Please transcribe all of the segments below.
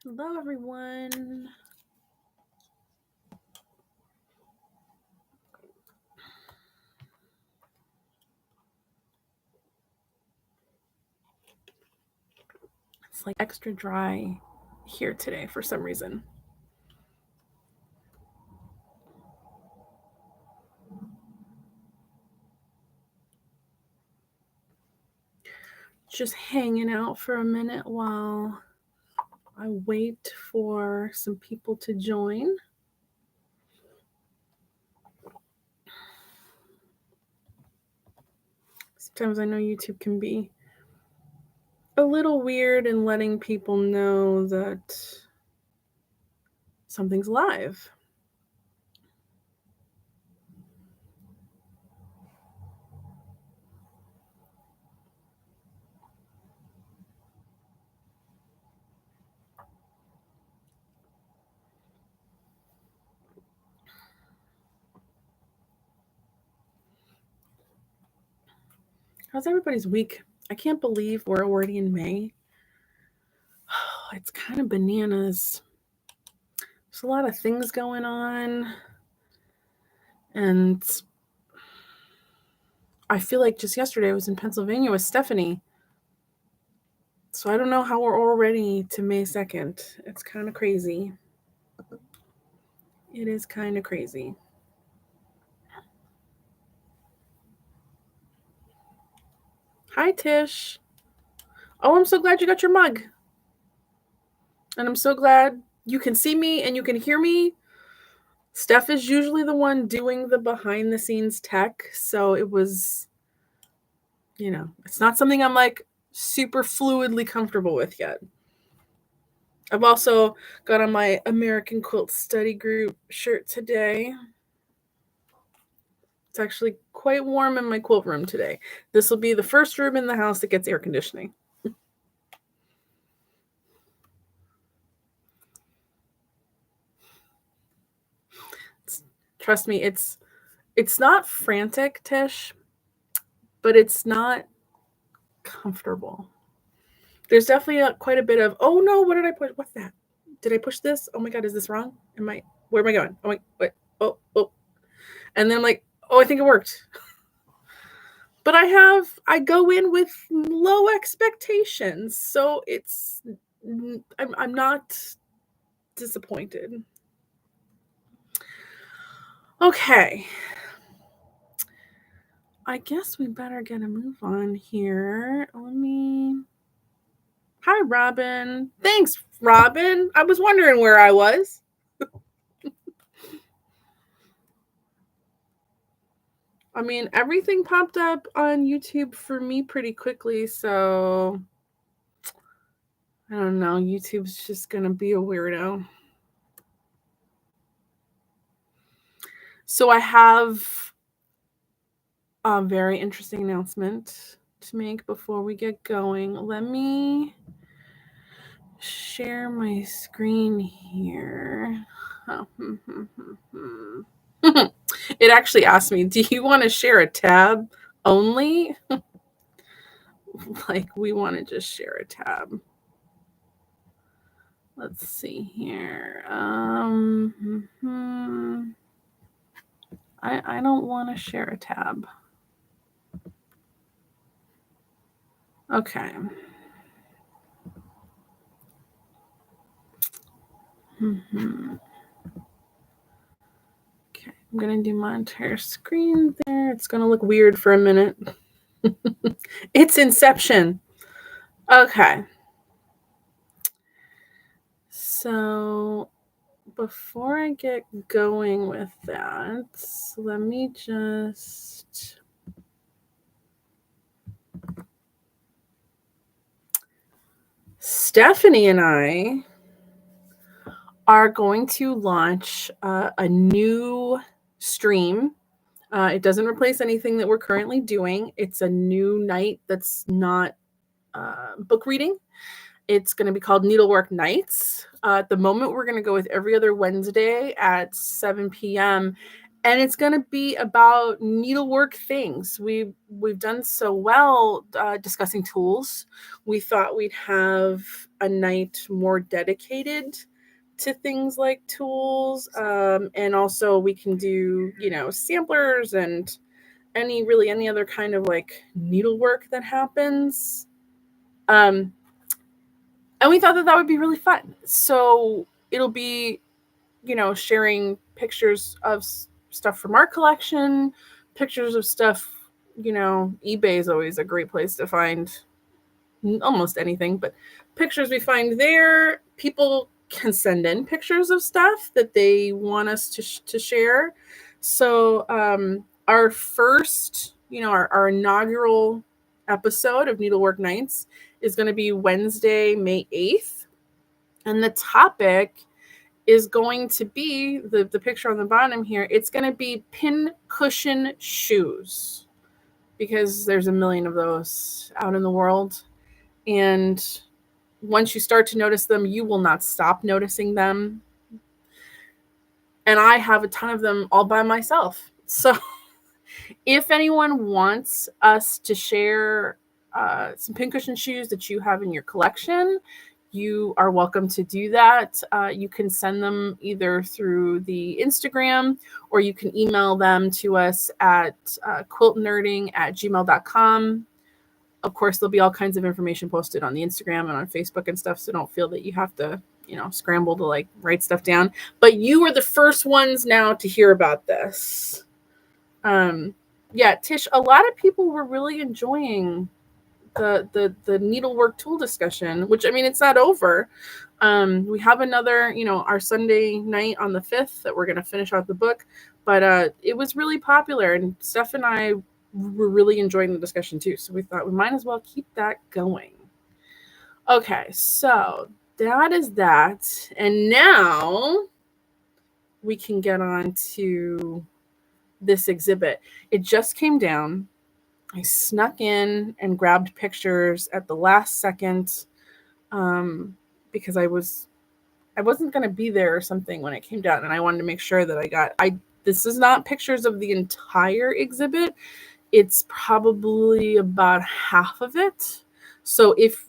Hello, everyone. It's like extra dry here today for some reason. Just hanging out for a minute while I wait for some people to join. Sometimes I know YouTube can be a little weird in letting people know that something's live. How's everybody's week? I can't believe we're already in May. It's kind of bananas. There's a lot of things going on. And I feel like just yesterday I was in Pennsylvania with Stephanie. So I don't know how we're already to May 2nd. It's kind of crazy. It is kind of crazy. Hi, Tish. Oh, I'm so glad you got your mug. And I'm so glad you can see me and you can hear me. Steph is usually the one doing the behind the scenes tech. So it was, it's not something I'm like super fluidly comfortable with yet. I've also got on my American Quilt Study Group shirt today. It's actually quite warm in my quilt room today. This will be the first room in the house that gets air conditioning. Trust me, it's not frantic, Tish, but it's not comfortable. There's definitely quite a bit of, oh no, what did I push? What's that? Did I push this? Oh my God, is this wrong? Where am I going? Oh my, what? Oh. And then I'm like, oh, I think it worked. But I go in with low expectations. So I'm not disappointed. Okay. I guess we better get a move on here. Hi, Robin. Thanks, Robin. I was wondering where I was. I mean, everything popped up on YouTube for me pretty quickly, so I don't know. YouTube's just going to be a weirdo. So I have a very interesting announcement to make before we get going. Let me share my screen here. It actually asked me, do you want to share a tab only? Like, we want to just share a tab. Let's see here. I don't want to share a tab. Okay. Okay, I'm going to do my entire screen there. It's going to look weird for a minute. It's Inception. Okay. So before I get going with that, let me just... Stephanie and I are going to launch a new stream. It doesn't replace anything that we're currently doing. It's a new night that's not book reading. It's going to be called Needlework Nights. At the moment, we're going to go with every other Wednesday at 7 p.m. And it's going to be about needlework things. We've done so well discussing tools. We thought we'd have a night more dedicated to things like tools, and also we can do, you know, samplers and any other kind of like needlework that happens. And we thought that would be really fun. So it'll be, you know, sharing pictures of stuff from our collection, pictures of stuff, you know, eBay is always a great place to find almost anything, but pictures we find there. People can send in pictures of stuff that they want us to share. So our first, you know, our inaugural episode of Needlework Nights is going to be Wednesday, May 8th. And the topic is going to be the picture on the bottom here. It's going to be pin cushion shoes, because there's a million of those out in the world. And once you start to notice them, you will not stop noticing them. And I have a ton of them all by myself. So if anyone wants us to share some pincushion shoes that you have in your collection, you are welcome to do that. You can send them either through the Instagram, or you can email them to us at quiltnerding@gmail.com. Of course, there'll be all kinds of information posted on the Instagram and on Facebook and stuff, so don't feel that you have to, you know, scramble to like write stuff down. But you are the first ones now to hear about this. Yeah, Tish, a lot of people were really enjoying the needlework tool discussion, which, I mean, it's not over. We have another, you know, our Sunday night on the 5th that we're going to finish out the book, but it was really popular, and Steph and I were really enjoying the discussion too. So we thought we might as well keep that going. Okay, so that is that. And now we can get on to this exhibit. It just came down. I snuck in and grabbed pictures at the last second because I wasn't going to be there or something when it came down, and I wanted to make sure that this is not pictures of the entire exhibit. It's probably about half of it. So if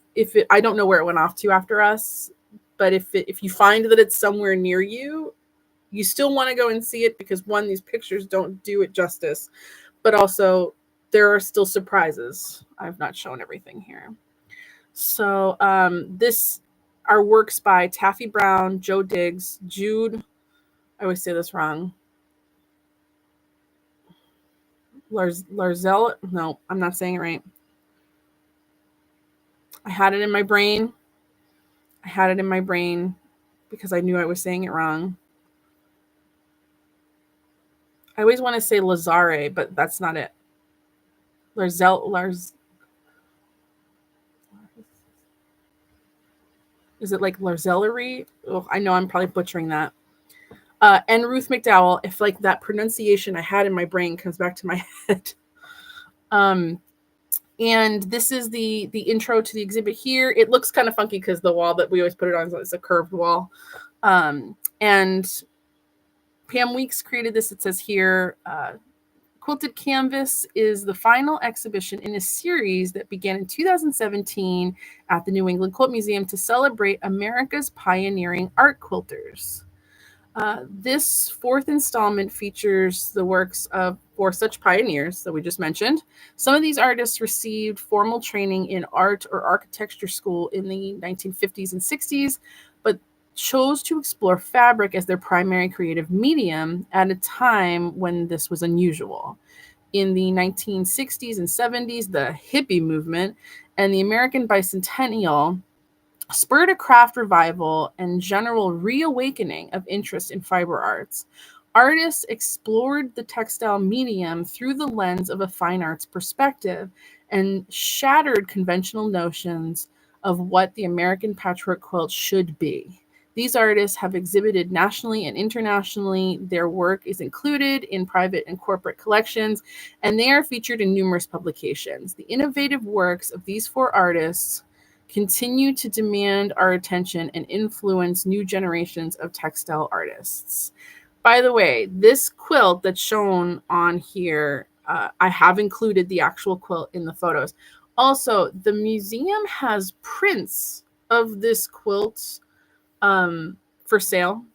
I don't know where it went off to after us, but if you find that it's somewhere near you, you still want to go and see it, because one, these pictures don't do it justice, but also there are still surprises. I've not shown everything here. So our works by Tafi Brown, Joe Diggs, Jude, I always say this wrong, Larzelere. No, I'm not saying it right. I had it in my brain because I knew I was saying it wrong. I always want to say Larzelere, but that's not it. Is it like Larzelere? Oh, I know I'm probably butchering that. And Ruth McDowell, if like that pronunciation I had in my brain comes back to my head. And this is the intro to the exhibit here. It looks kind of funky because the wall that we always put it on is a curved wall. And Pam Weeks created this. It says here, Quilted Canvas is the final exhibition in a series that began in 2017 at the New England Quilt Museum to celebrate America's pioneering art quilters. This fourth installment features the works of 4 such pioneers that we just mentioned. Some of these artists received formal training in art or architecture school in the 1950s and 60s, but chose to explore fabric as their primary creative medium at a time when this was unusual. In the 1960s and 70s, the hippie movement and the American bicentennial spurred a craft revival and general reawakening of interest in fiber arts. Artists explored the textile medium through the lens of a fine arts perspective and shattered conventional notions of what the American patchwork quilt should be. These artists have exhibited nationally and internationally. Their work is included in private and corporate collections, and they are featured in numerous publications. The innovative works of these 4 artists continue to demand our attention and influence new generations of textile artists. By the way, this quilt that's shown on here, I have included the actual quilt in the photos. Also, the museum has prints of this quilt for sale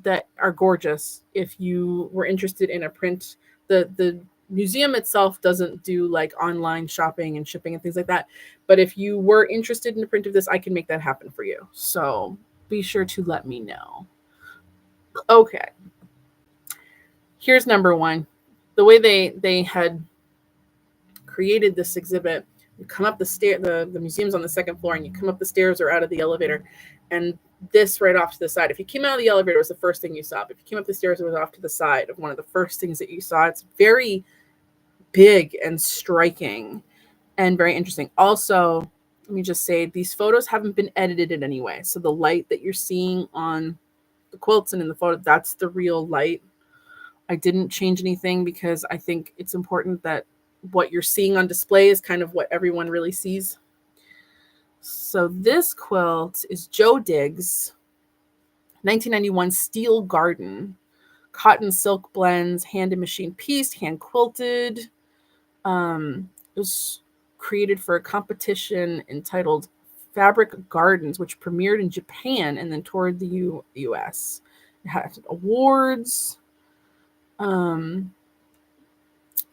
that are gorgeous. If you were interested in a print, the museum itself doesn't do like online shopping and shipping and things like that. But if you were interested in a print of this, I can make that happen for you. So be sure to let me know. Okay. Here's number one. The way they had created this exhibit, you come up the stair, the museum's on the second floor, and you come up the stairs or out of the elevator, and this right off to the side. If you came out of the elevator, it was the first thing you saw. But if you came up the stairs, it was off to the side of one of the first things that you saw. It's very big and striking and very interesting. Also, let me just say, these photos haven't been edited in any way. So the light that you're seeing on the quilts and in the photo, that's the real light. I didn't change anything because I think it's important that what you're seeing on display is kind of what everyone really sees. So this quilt is Joe Diggs' 1991 Steel Garden. Cotton silk blends, hand and machine pieced, hand quilted. It was created for a competition entitled Fabric Gardens, which premiered in Japan and then toured the US. It had awards.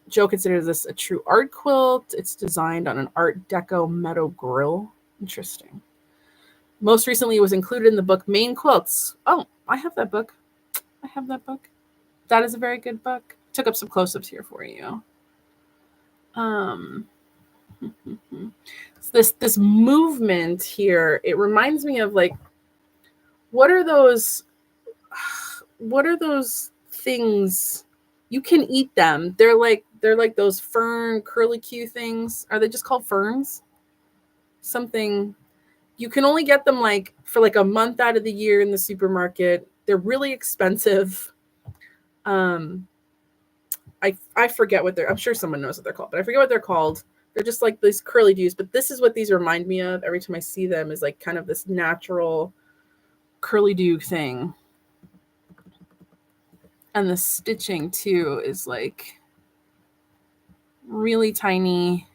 Joe considers this a true art quilt. It's designed on an Art Deco metal grill. Interesting. Most recently, it was included in the book Maine Quilts. Oh, I have that book. I have that book. That is a very good book. Took up some close-ups here for you. This movement here, it reminds me of like, what are those things? You can eat them. They're like those fern curlicue things. Are they just called ferns? Something. You can only get them like for like a month out of the year in the supermarket. They're really expensive. I forget what they're. I'm sure someone knows what they're called, but I forget what they're called. They're just like these curly dews. But this is what these remind me of every time I see them, is like kind of this natural curly dew thing. And the stitching too is like really tiny.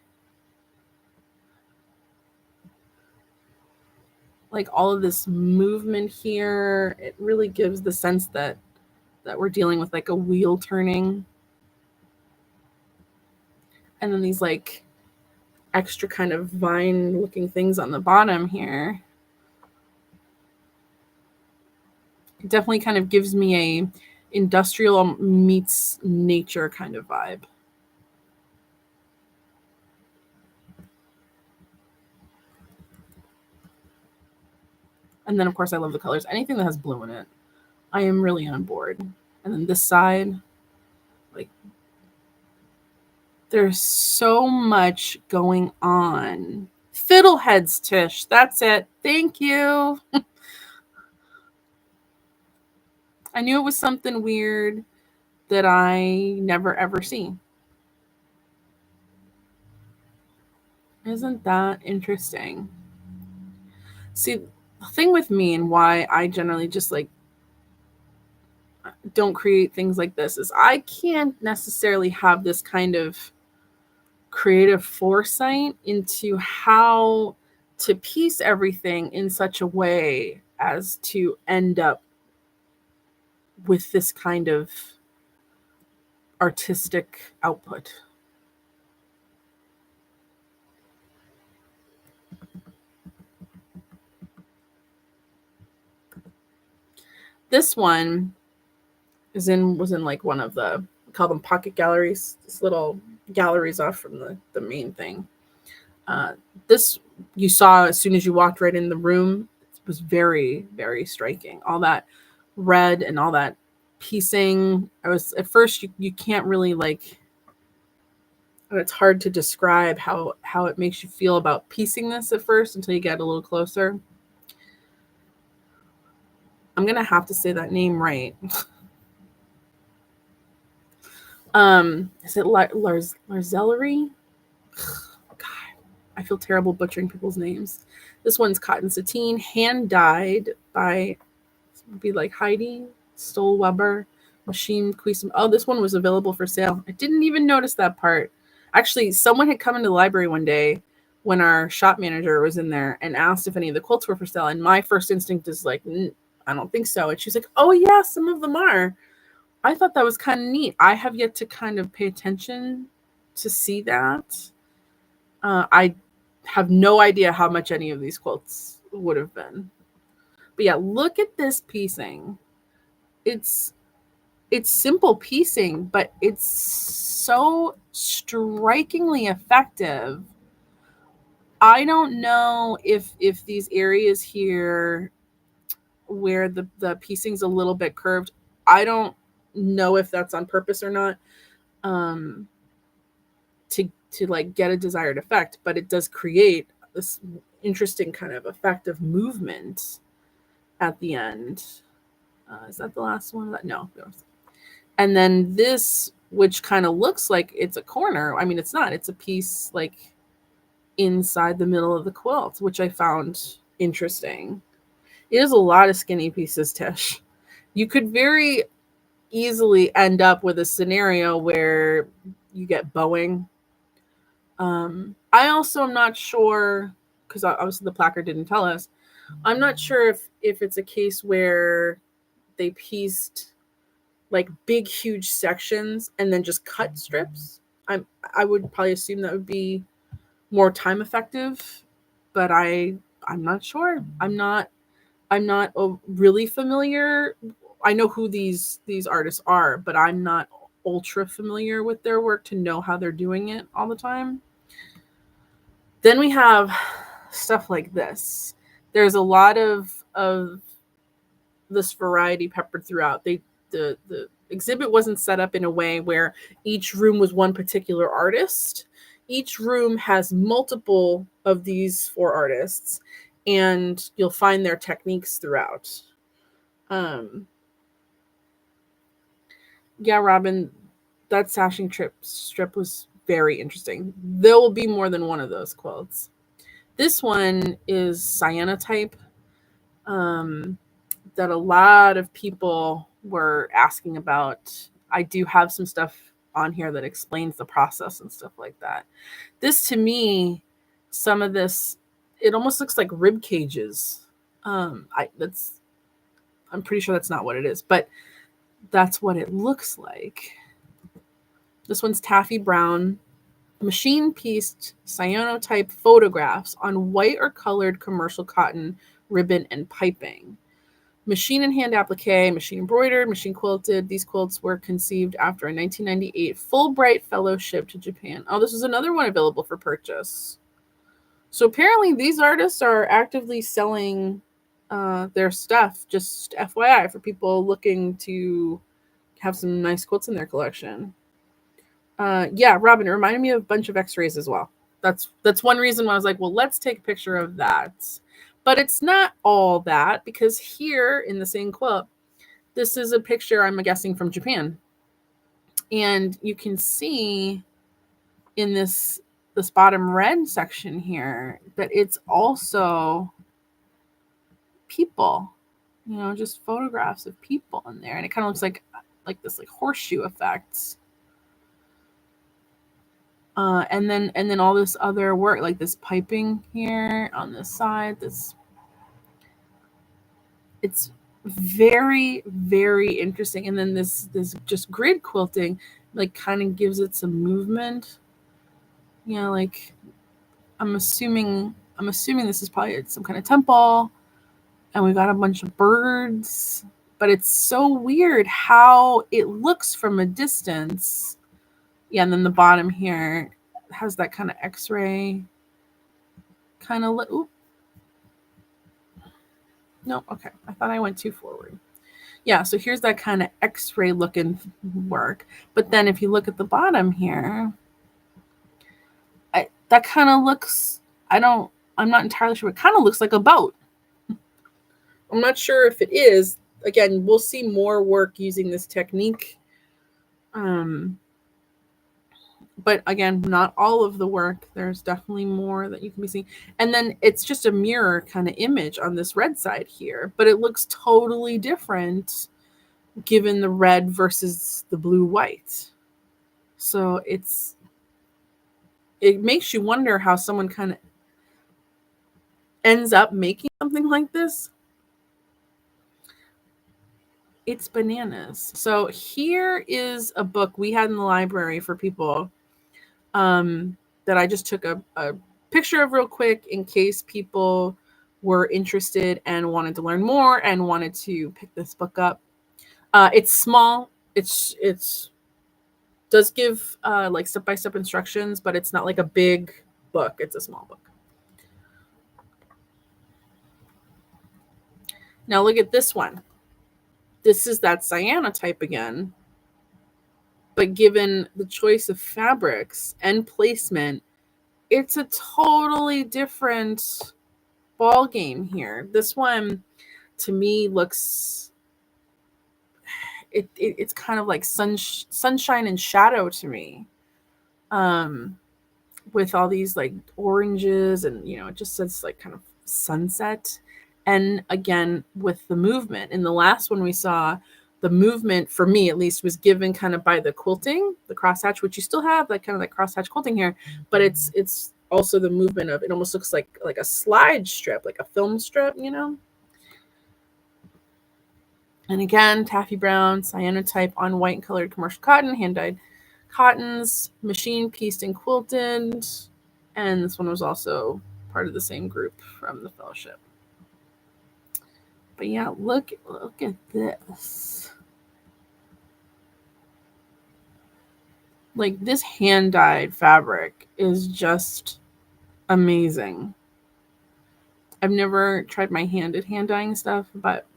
Like all of this movement here, it really gives the sense that we're dealing with like a wheel turning. And then these like extra kind of vine looking things on the bottom here. It definitely kind of gives me a industrial meets nature kind of vibe. And then of course I love the colors. Anything that has blue in it, I am really on board. And then this side, like, there's so much going on. Fiddleheads, Tish. That's it. Thank you. I knew it was something weird that I never ever see. Isn't that interesting? See, the thing with me and why I generally just like don't create things like this is I can't necessarily have this kind of creative foresight into how to piece everything in such a way as to end up with this kind of artistic output. This one was in like one of the, we call them pocket galleries, this little galleries off from the main thing. This you saw as soon as you walked right in the room. It was very, very striking. All that red and all that piecing. I was at first you can't really like, it's hard to describe how it makes you feel about piecing this at first until you get a little closer. I'm gonna have to say that name right. Is it Larzelere? God, I feel terrible butchering people's names. This one's cotton sateen, hand dyed by, be like Heidi Stolweber, Machine Quiesum. Oh, this one was available for sale. I didn't even notice that part. Actually, someone had come into the library one day when our shop manager was in there and asked if any of the quilts were for sale. And my first instinct is like, I don't think so. And she's like, oh yeah, some of them are. I thought that was kind of neat. I have yet to kind of pay attention to see that. I have no idea how much any of these quilts would have been. But yeah, look at this piecing. It's simple piecing, but it's so strikingly effective. I don't know if these areas here where the piecing's a little bit curved, I don't know if that's on purpose or not, to like get a desired effect, but it does create this interesting kind of effect of movement at the end. Is that the last one? No. And then this, which kind of looks like it's a corner. I mean, it's not. It's a piece like inside the middle of the quilt, which I found interesting. It is a lot of skinny pieces, Tish. You could very easily end up with a scenario where you get bowing. I also am not sure, because obviously the placard didn't tell us. I'm not sure if it's a case where they pieced like big, huge sections and then just cut strips. I would probably assume that would be more time effective, but I'm not sure. I'm not really familiar. I know who these artists are, but I'm not ultra familiar with their work to know how they're doing it all the time. Then we have stuff like this. There's a lot of this variety peppered throughout. The exhibit wasn't set up in a way where each room was one particular artist. Each room has multiple of these 4 artists, and you'll find their techniques throughout. Yeah, Robin, that sashing strip was very interesting. There will be more than one of those quilts. This one is cyanotype, that a lot of people were asking about. I do have some stuff on here that explains the process and stuff like that. This, to me, some of this, it almost looks like rib cages. I'm pretty sure that's not what it is, but that's what it looks like. This one's Tafi Brown, machine pieced cyanotype photographs on white or colored commercial cotton ribbon and piping. Machine and hand applique, machine embroidered, machine quilted. These quilts were conceived after a 1998 Fulbright Fellowship to Japan. Oh, this is another one available for purchase. So apparently these artists are actively selling their stuff, just FYI, for people looking to have some nice quilts in their collection. Yeah, Robin, it reminded me of a bunch of x-rays as well. That's one reason why I was like, well, let's take a picture of that. But it's not all that, because here in the same quilt, this is a picture, I'm guessing, from Japan. And you can see in this bottom red section here that it's also people, just photographs of people in there. And it kind of looks like this like horseshoe effect. And then all this other work, like this piping here on this side, it's very, very interesting. And then this just grid quilting, like, kind of gives it some movement. Like I'm assuming this is probably some kind of temple, and we got a bunch of birds, but it's so weird how it looks from a distance. Yeah, and then the bottom here has that kind of x-ray kind of look. No, okay. I thought I went too forward. Yeah, so here's that kind of x-ray looking work. But then if you look at the bottom here, that kind of looks, I'm not entirely sure. It kind of looks like a boat. I'm not sure if it is. Again, we'll see more work using this technique. But again, not all of the work. There's definitely more that you can be seeing. And then it's just a mirror kind of image on this red side here, but it looks totally different given the red versus the blue white. So it makes you wonder how someone kind of ends up making something like this. It's bananas. So here is a book we had in the library for people that I just took a picture of real quick in case people were interested and wanted to learn more and wanted to pick this book up. It's small. It's does give like step-by-step instructions, but it's not like a big book. It's a small book. Now look at this one. This is that cyanotype again, but given the choice of fabrics and placement, it's a totally different ball game here. This one to me looks it's kind of like sunshine and shadow to me, with all these like oranges, and it just says like kind of sunset. And again, with the movement in the last one we saw, the movement for me at least was given kind of by the quilting, the crosshatch, which you still have like kind of like crosshatch quilting here, but it's also the movement of it almost looks like a slide strip, like a film strip. And again, taffy brown, cyanotype on white colored commercial cotton, hand dyed cottons, machine pieced and quilted. And this one was also part of the same group from the fellowship. But yeah, look at this. Like, this hand dyed fabric is just amazing. I've never tried my hand dyeing stuff, but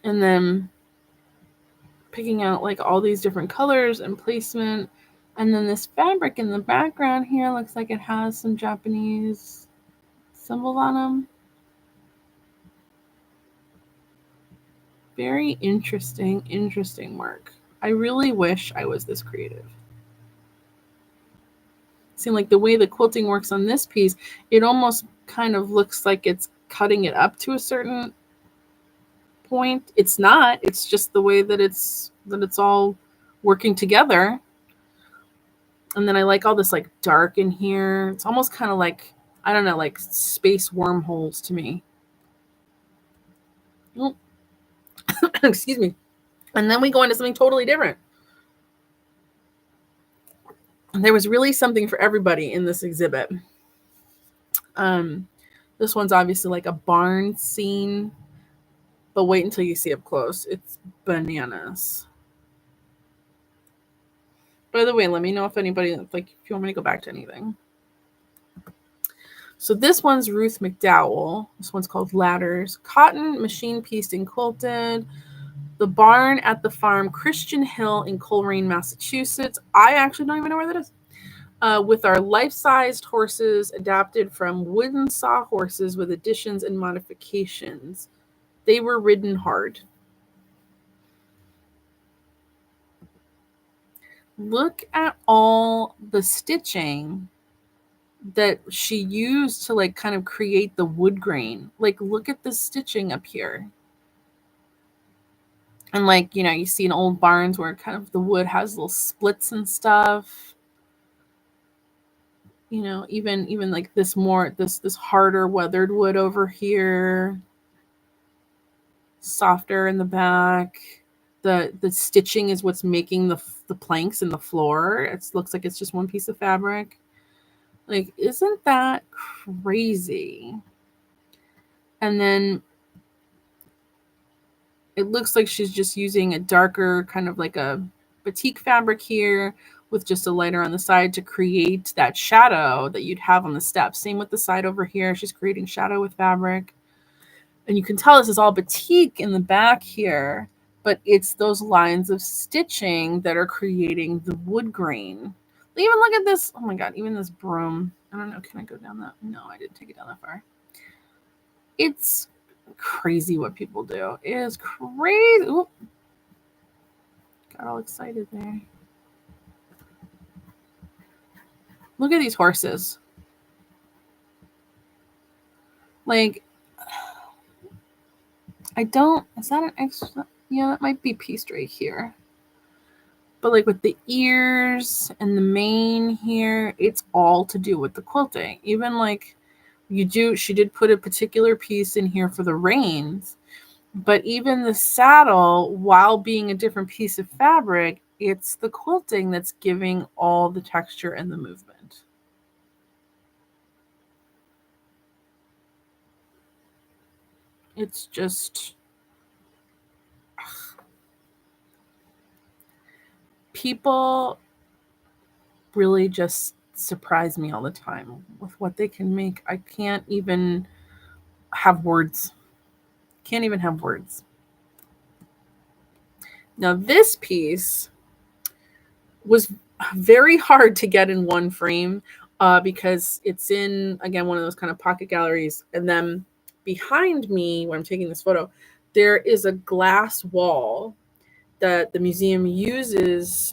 and then picking out like all these different colors and placement, and then this fabric in the background here looks like it has some Japanese symbols on them. Very interesting work. I really wish I was this creative. See, like the way the quilting works on this piece, it almost kind of looks like it's cutting it up to a certain point. It's not. It's just the way that it's all working together. And then I like all this like dark in here. It's almost kind of like, I don't know, like space wormholes to me. Oh. Excuse me. And then we go into something totally different. There was really something for everybody in this exhibit. This one's obviously like a barn scene, but wait until you see up close. It's bananas. By the way, let me know if anybody, like, if you want me to go back to anything. So this one's Ruth McDowell. This one's called Ladders. Cotton, machine pieced and quilted. The barn at the farm, Christian Hill in Coleraine, Massachusetts. I actually don't even know where that is. With our life-sized horses adapted from wooden sawhorses with additions and modifications. They were ridden hard. Look at all the stitching that she used to like kind of create the wood grain. Like, look at the stitching up here. And like, you see in old barns where kind of the wood has little splits and stuff. Even like this harder weathered wood over here. Softer in the back. The stitching is what's making the planks in the floor. It looks like it's just one piece of fabric. Like, isn't that crazy? And then it looks like she's just using a darker kind of like a batik fabric here with just a lighter on the side to create that shadow that you'd have on the steps. Same with the side over here. She's creating shadow with fabric. And you can tell this is all batik in the back here, but it's those lines of stitching that are creating the wood grain. Even look at this. Oh my God, even this broom. I don't know. Can I go down that? No, I didn't take it down that far. It's crazy what people do. It is crazy. Ooh. Got all excited there. Look at these horses. Like, is that an extra? Yeah, that might be pieced right here. But like with the ears and the mane here, it's all to do with the quilting. Even like she did put a particular piece in here for the reins, but even the saddle, while being a different piece of fabric, it's the quilting that's giving all the texture and the movement. It's just, people really just surprise me all the time with what they can make. I can't even have words. Can't even have words. Now this piece was very hard to get in one frame because it's in, again, one of those kind of pocket galleries. And then behind me, when I'm taking this photo, there is a glass wall that the museum uses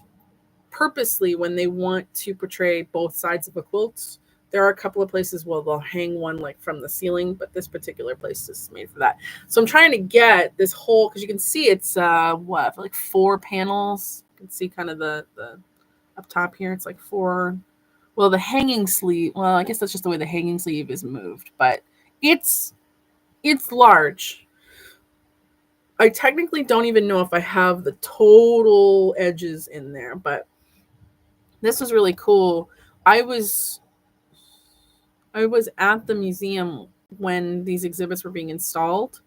purposely when they want to portray both sides of a quilt. There are a couple of places where they'll hang one like from the ceiling, but this particular place is made for that. So I'm trying to get this whole, because you can see it's like 4 panels. You can see kind of the up top here. It's like 4. Well, the hanging sleeve. Well, I guess that's just the way the hanging sleeve is moved, but it's large. I technically don't even know if I have the total edges in there, but this was really cool. I was at the museum when these exhibits were being installed,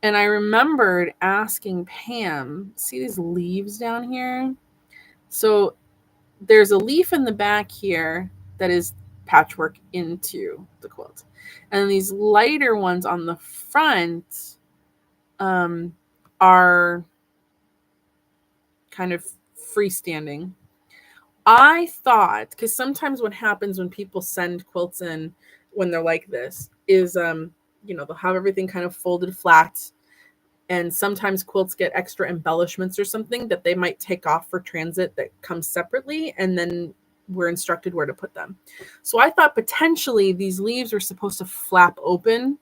and I remembered asking Pam, see these leaves down here? So there's a leaf in the back here that is patchwork into the quilt. And these lighter ones on the front are kind of freestanding. I thought, because sometimes what happens when people send quilts in when they're like this is, they'll have everything kind of folded flat. And sometimes quilts get extra embellishments or something that they might take off for transit that comes separately. And then we're instructed where to put them. So I thought potentially these leaves were supposed to flap open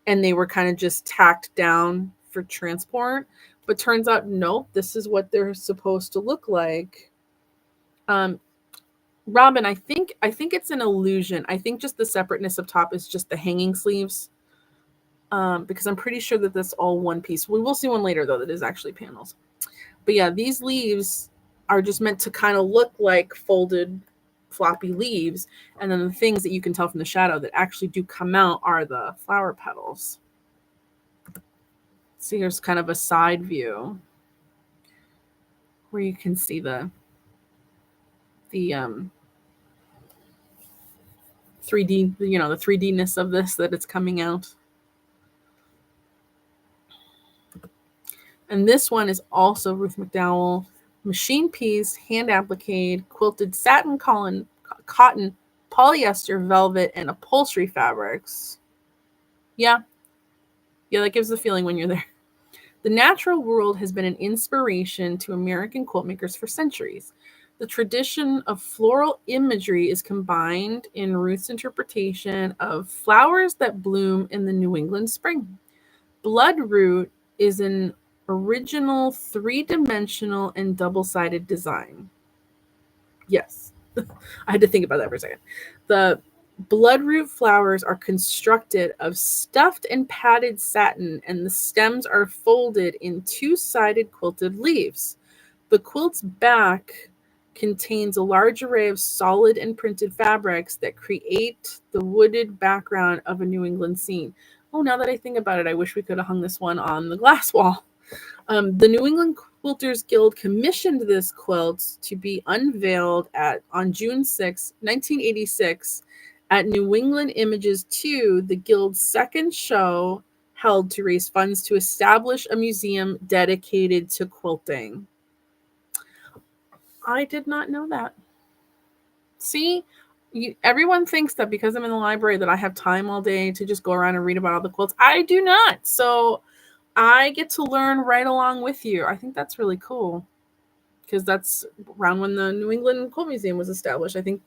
and they were kind of just tacked down for transport. But turns out, nope, this is what they're supposed to look like. Robin, I think it's an illusion. I think just the separateness up top is just the hanging sleeves. Because I'm pretty sure that that's all one piece. We will see one later, though, that is actually panels. But yeah, these leaves are just meant to kind of look like folded floppy leaves. And then the things that you can tell from the shadow that actually do come out are the flower petals. So here's kind of a side view where you can see the 3D, the 3D-ness of this, that it's coming out. And this one is also Ruth McDowell, machine piece, hand appliqued, quilted satin, cotton, polyester, velvet, and upholstery fabrics. Yeah, that gives the feeling when you're there. The natural world has been an inspiration to American quilt makers for centuries. The tradition of floral imagery is combined in Ruth's interpretation of flowers that bloom in the New England spring. Bloodroot is an original 3-dimensional and double-sided design. Yes, I had to think about that for a second. The bloodroot flowers are constructed of stuffed and padded satin, and the stems are folded in 2-sided quilted leaves. The quilt's back contains a large array of solid and printed fabrics that create the wooded background of a New England scene. Oh, now that I think about it, I wish we could have hung this one on the glass wall. The New England Quilters Guild commissioned this quilt to be unveiled on June 6, 1986, at New England Images 2, the Guild's second show held to raise funds to establish a museum dedicated to quilting. I did not know that. See, everyone thinks that because I'm in the library that I have time all day to just go around and read about all the quilts. I do not. So I get to learn right along with you. I think that's really cool because that's around when the New England Quilt Museum was established. I think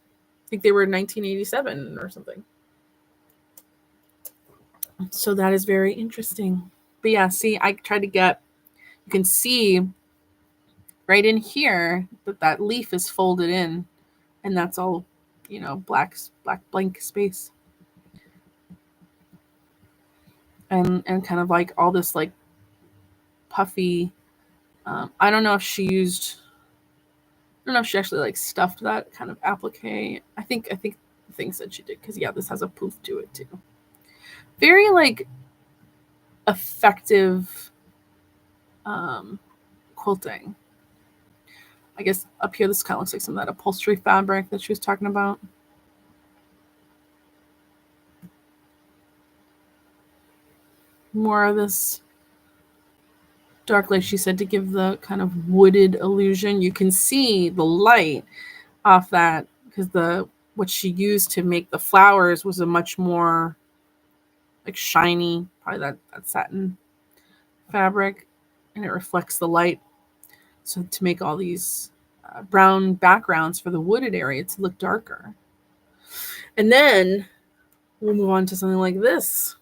they were in 1987 or something. So that is very interesting. But yeah, see, I tried to get, you can see right in here that leaf is folded in, and that's all, you know, black blank space. And kind of like all this like puffy, I don't know if she actually like stuffed that kind of applique. I think the thing said she did, because yeah, this has a poof to it too. Very like effective quilting. I guess up here this kind of looks like some of that upholstery fabric that she was talking about. More of this dark light, she said, to give the kind of wooded illusion. You can see the light off that, because what she used to make the flowers was a much more like shiny, probably that satin fabric, and it reflects the light. So to make all these brown backgrounds for the wooded area to look darker. And then we'll move on to something like this,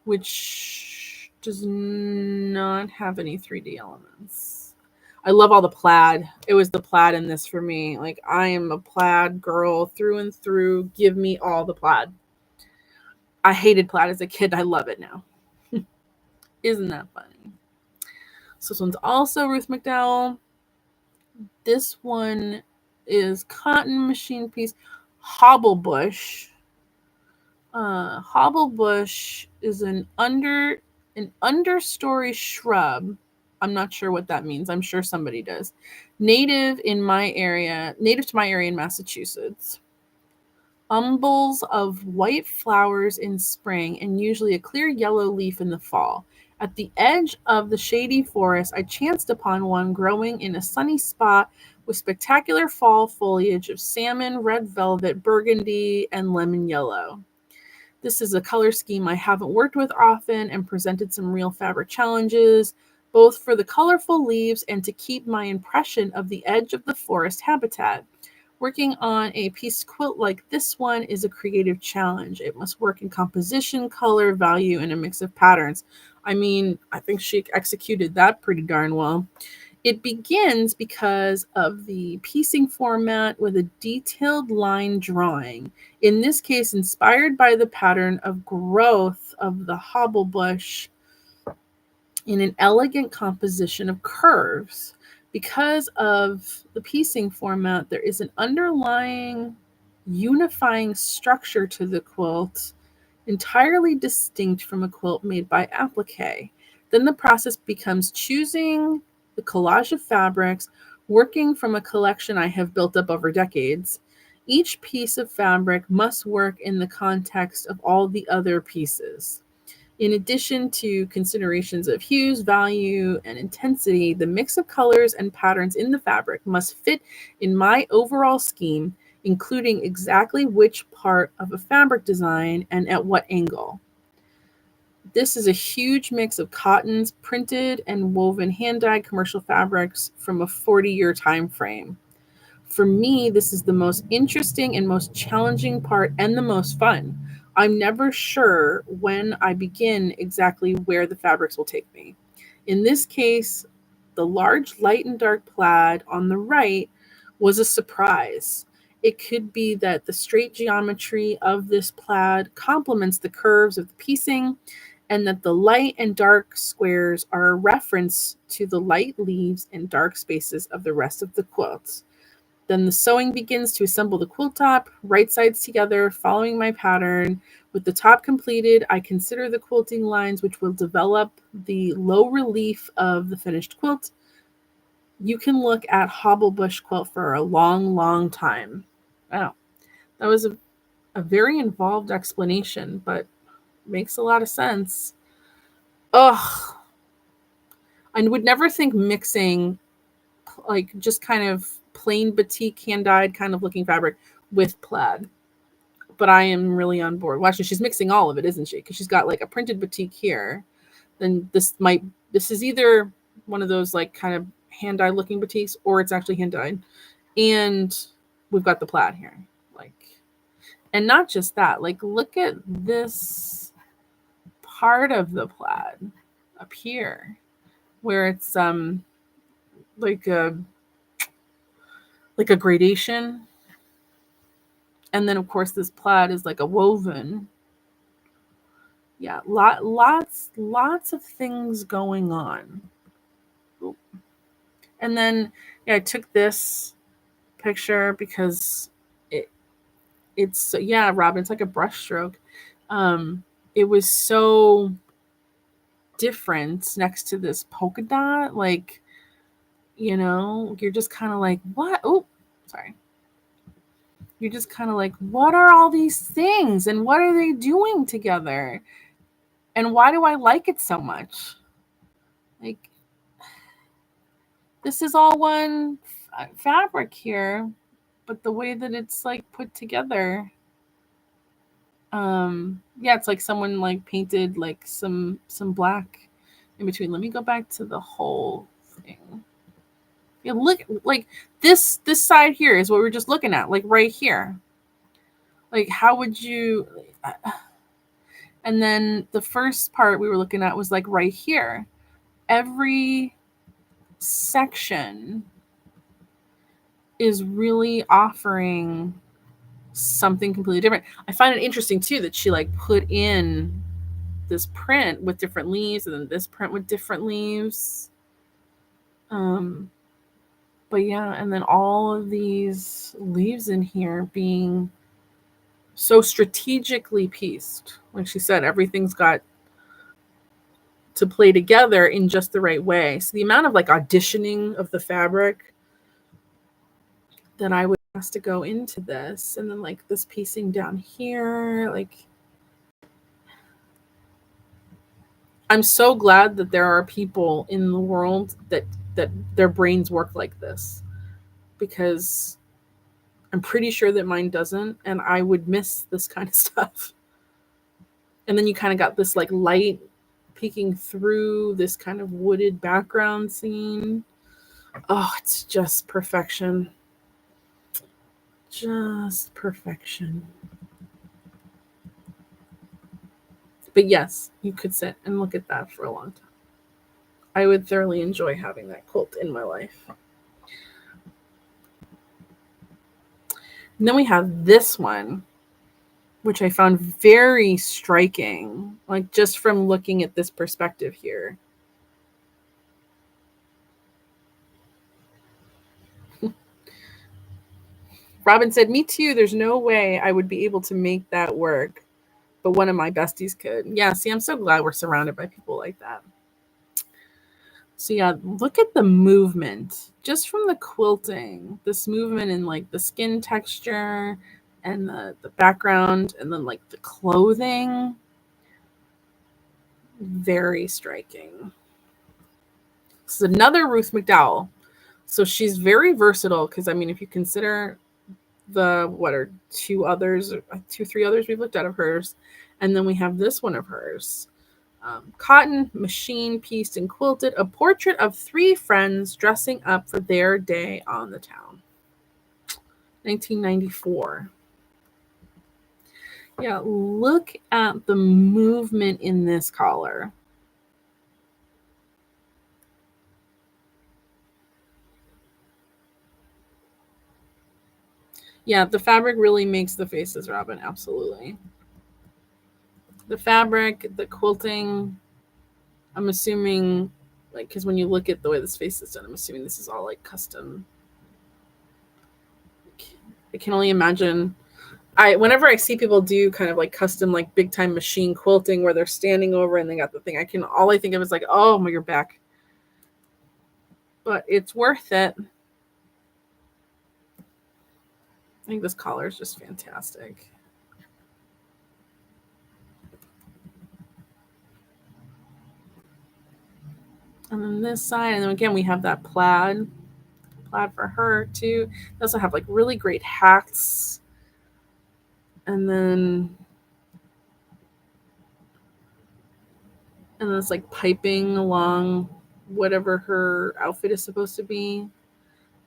which does not have any 3D elements. I love all the plaid. It was the plaid in this for me. Like, I am a plaid girl through and through. Give me all the plaid. I hated plaid as a kid. I love it now. Isn't that funny? So this one's also Ruth McDowell. This one is cotton machine piece, Hobblebush. Hobblebush is an understory shrub. I'm not sure what that means. I'm sure somebody does. Native to my area in Massachusetts. Umbels of white flowers in spring and usually a clear yellow leaf in the fall. At the edge of the shady forest, I chanced upon one growing in a sunny spot with spectacular fall foliage of salmon, red velvet, burgundy, and lemon yellow. This is a color scheme I haven't worked with often and presented some real fabric challenges, both for the colorful leaves and to keep my impression of the edge of the forest habitat. Working on a piece quilt like this one is a creative challenge. It must work in composition, color, value, and a mix of patterns. I mean, I think she executed that pretty darn well. It begins because of the piecing format with a detailed line drawing. In this case, inspired by the pattern of growth of the hobblebush in an elegant composition of curves. Because of the piecing format, there is an underlying unifying structure to the quilt, entirely distinct from a quilt made by applique. Then the process becomes choosing the collage of fabrics, working from a collection I have built up over decades. Each piece of fabric must work in the context of all the other pieces. In addition to considerations of hues, value, and intensity, the mix of colors and patterns in the fabric must fit in my overall scheme, including exactly which part of a fabric design and at what angle. This is a huge mix of cottons, printed and woven hand-dyed commercial fabrics from a 40-year time frame. For me, this is the most interesting and most challenging part and the most fun. I'm never sure when I begin exactly where the fabrics will take me. In this case, the large light and dark plaid on the right was a surprise. It could be that the straight geometry of this plaid complements the curves of the piecing, and that the light and dark squares are a reference to the light leaves and dark spaces of the rest of the quilt. Then the sewing begins to assemble the quilt top, right sides together, following my pattern. With the top completed, I consider the quilting lines, which will develop the low relief of the finished quilt. You can look at Hobblebush quilt for a long, long time. Wow, that was a very involved explanation, but makes a lot of sense. Ugh, I would never think mixing like just kind of plain batik hand-dyed kind of looking fabric with plaid. But I am really on board. Well, actually, she's mixing all of it, isn't she? Because she's got like a printed batik here. Then this is either one of those like kind of hand-dyed looking batiks, or it's actually hand-dyed. And we've got the plaid here. Like, and not just that, like look at this part of the plaid. up here, where it's like a gradation, and then of course this plaid is like a woven. Yeah, lots of things going on. Oop. And then yeah, I took this picture because it's yeah, Robin, it's like a brush stroke. It was so different next to this polka dot, like, you know, you're just kind of like, what? Oh, sorry. You're just kind of like, what are all these things and what are they doing together? And why do I like it so much? Like, this is all one fabric here, but the way that it's like put together, yeah, it's like someone like painted like some black in between. Let me go back to the whole thing. Yeah, look, like this side here is what we're just looking at, like right here. Like, how would you? And then the first part we were looking at was like right here. Every section is really offering something completely different. I find it interesting too that she like put in this print with different leaves and then this print with different leaves. But yeah, and then all of these leaves in here being so strategically pieced. Like she said, everything's got to play together in just the right way. So the amount of like auditioning of the fabric that I would ask to go into this, and then like this piecing down here, like I'm so glad that there are people in the world that their brains work like this, because I'm pretty sure that mine doesn't, and I would miss this kind of stuff. And then you kind of got this like light peeking through this kind of wooded background scene. Oh, it's just perfection. Just perfection. But yes, you could sit and look at that for a long time. I would thoroughly enjoy having that quilt in my life. And then we have this one, which I found very striking, like just from looking at this perspective here. Robin said, me too. There's no way I would be able to make that work, but one of my besties could. Yeah, see, I'm so glad we're surrounded by people like that. So yeah, look at the movement just from the quilting, this movement in like the skin texture and the background, and then like the clothing. Very striking. This is another Ruth McDowell. So she's very versatile, because I mean, if you consider the three others we've looked at of hers, and then we have this one of hers. Cotton, machine pieced and quilted, a portrait of three friends dressing up for their day on the town. 1994. Yeah, look at the movement in this collar. Yeah, the fabric really makes the faces, Robin. Absolutely. The fabric, the quilting, I'm assuming, like, because when you look at the way this face is done, I'm assuming this is all like custom. I can only imagine. Whenever I see people do kind of like custom, like big time machine quilting where they're standing over and they got the thing, all I think of is like, oh my, your back. But it's worth it. I think this collar is just fantastic. And then this side, and then again, we have that plaid for her too. They also have like really great hats. And then it's like piping along whatever her outfit is supposed to be.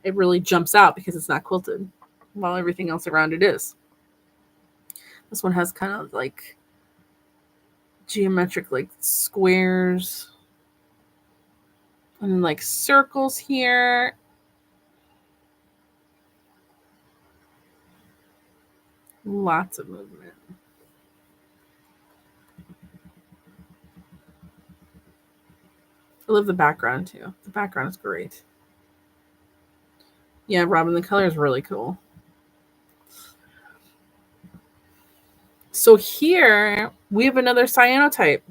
It really jumps out because it's not quilted, while everything else around it is. This one has kind of like geometric like squares And then like circles here. Lots of movement. I love the background too. The background is great. Yeah, Robin, the color is really cool. So here we have another cyanotype,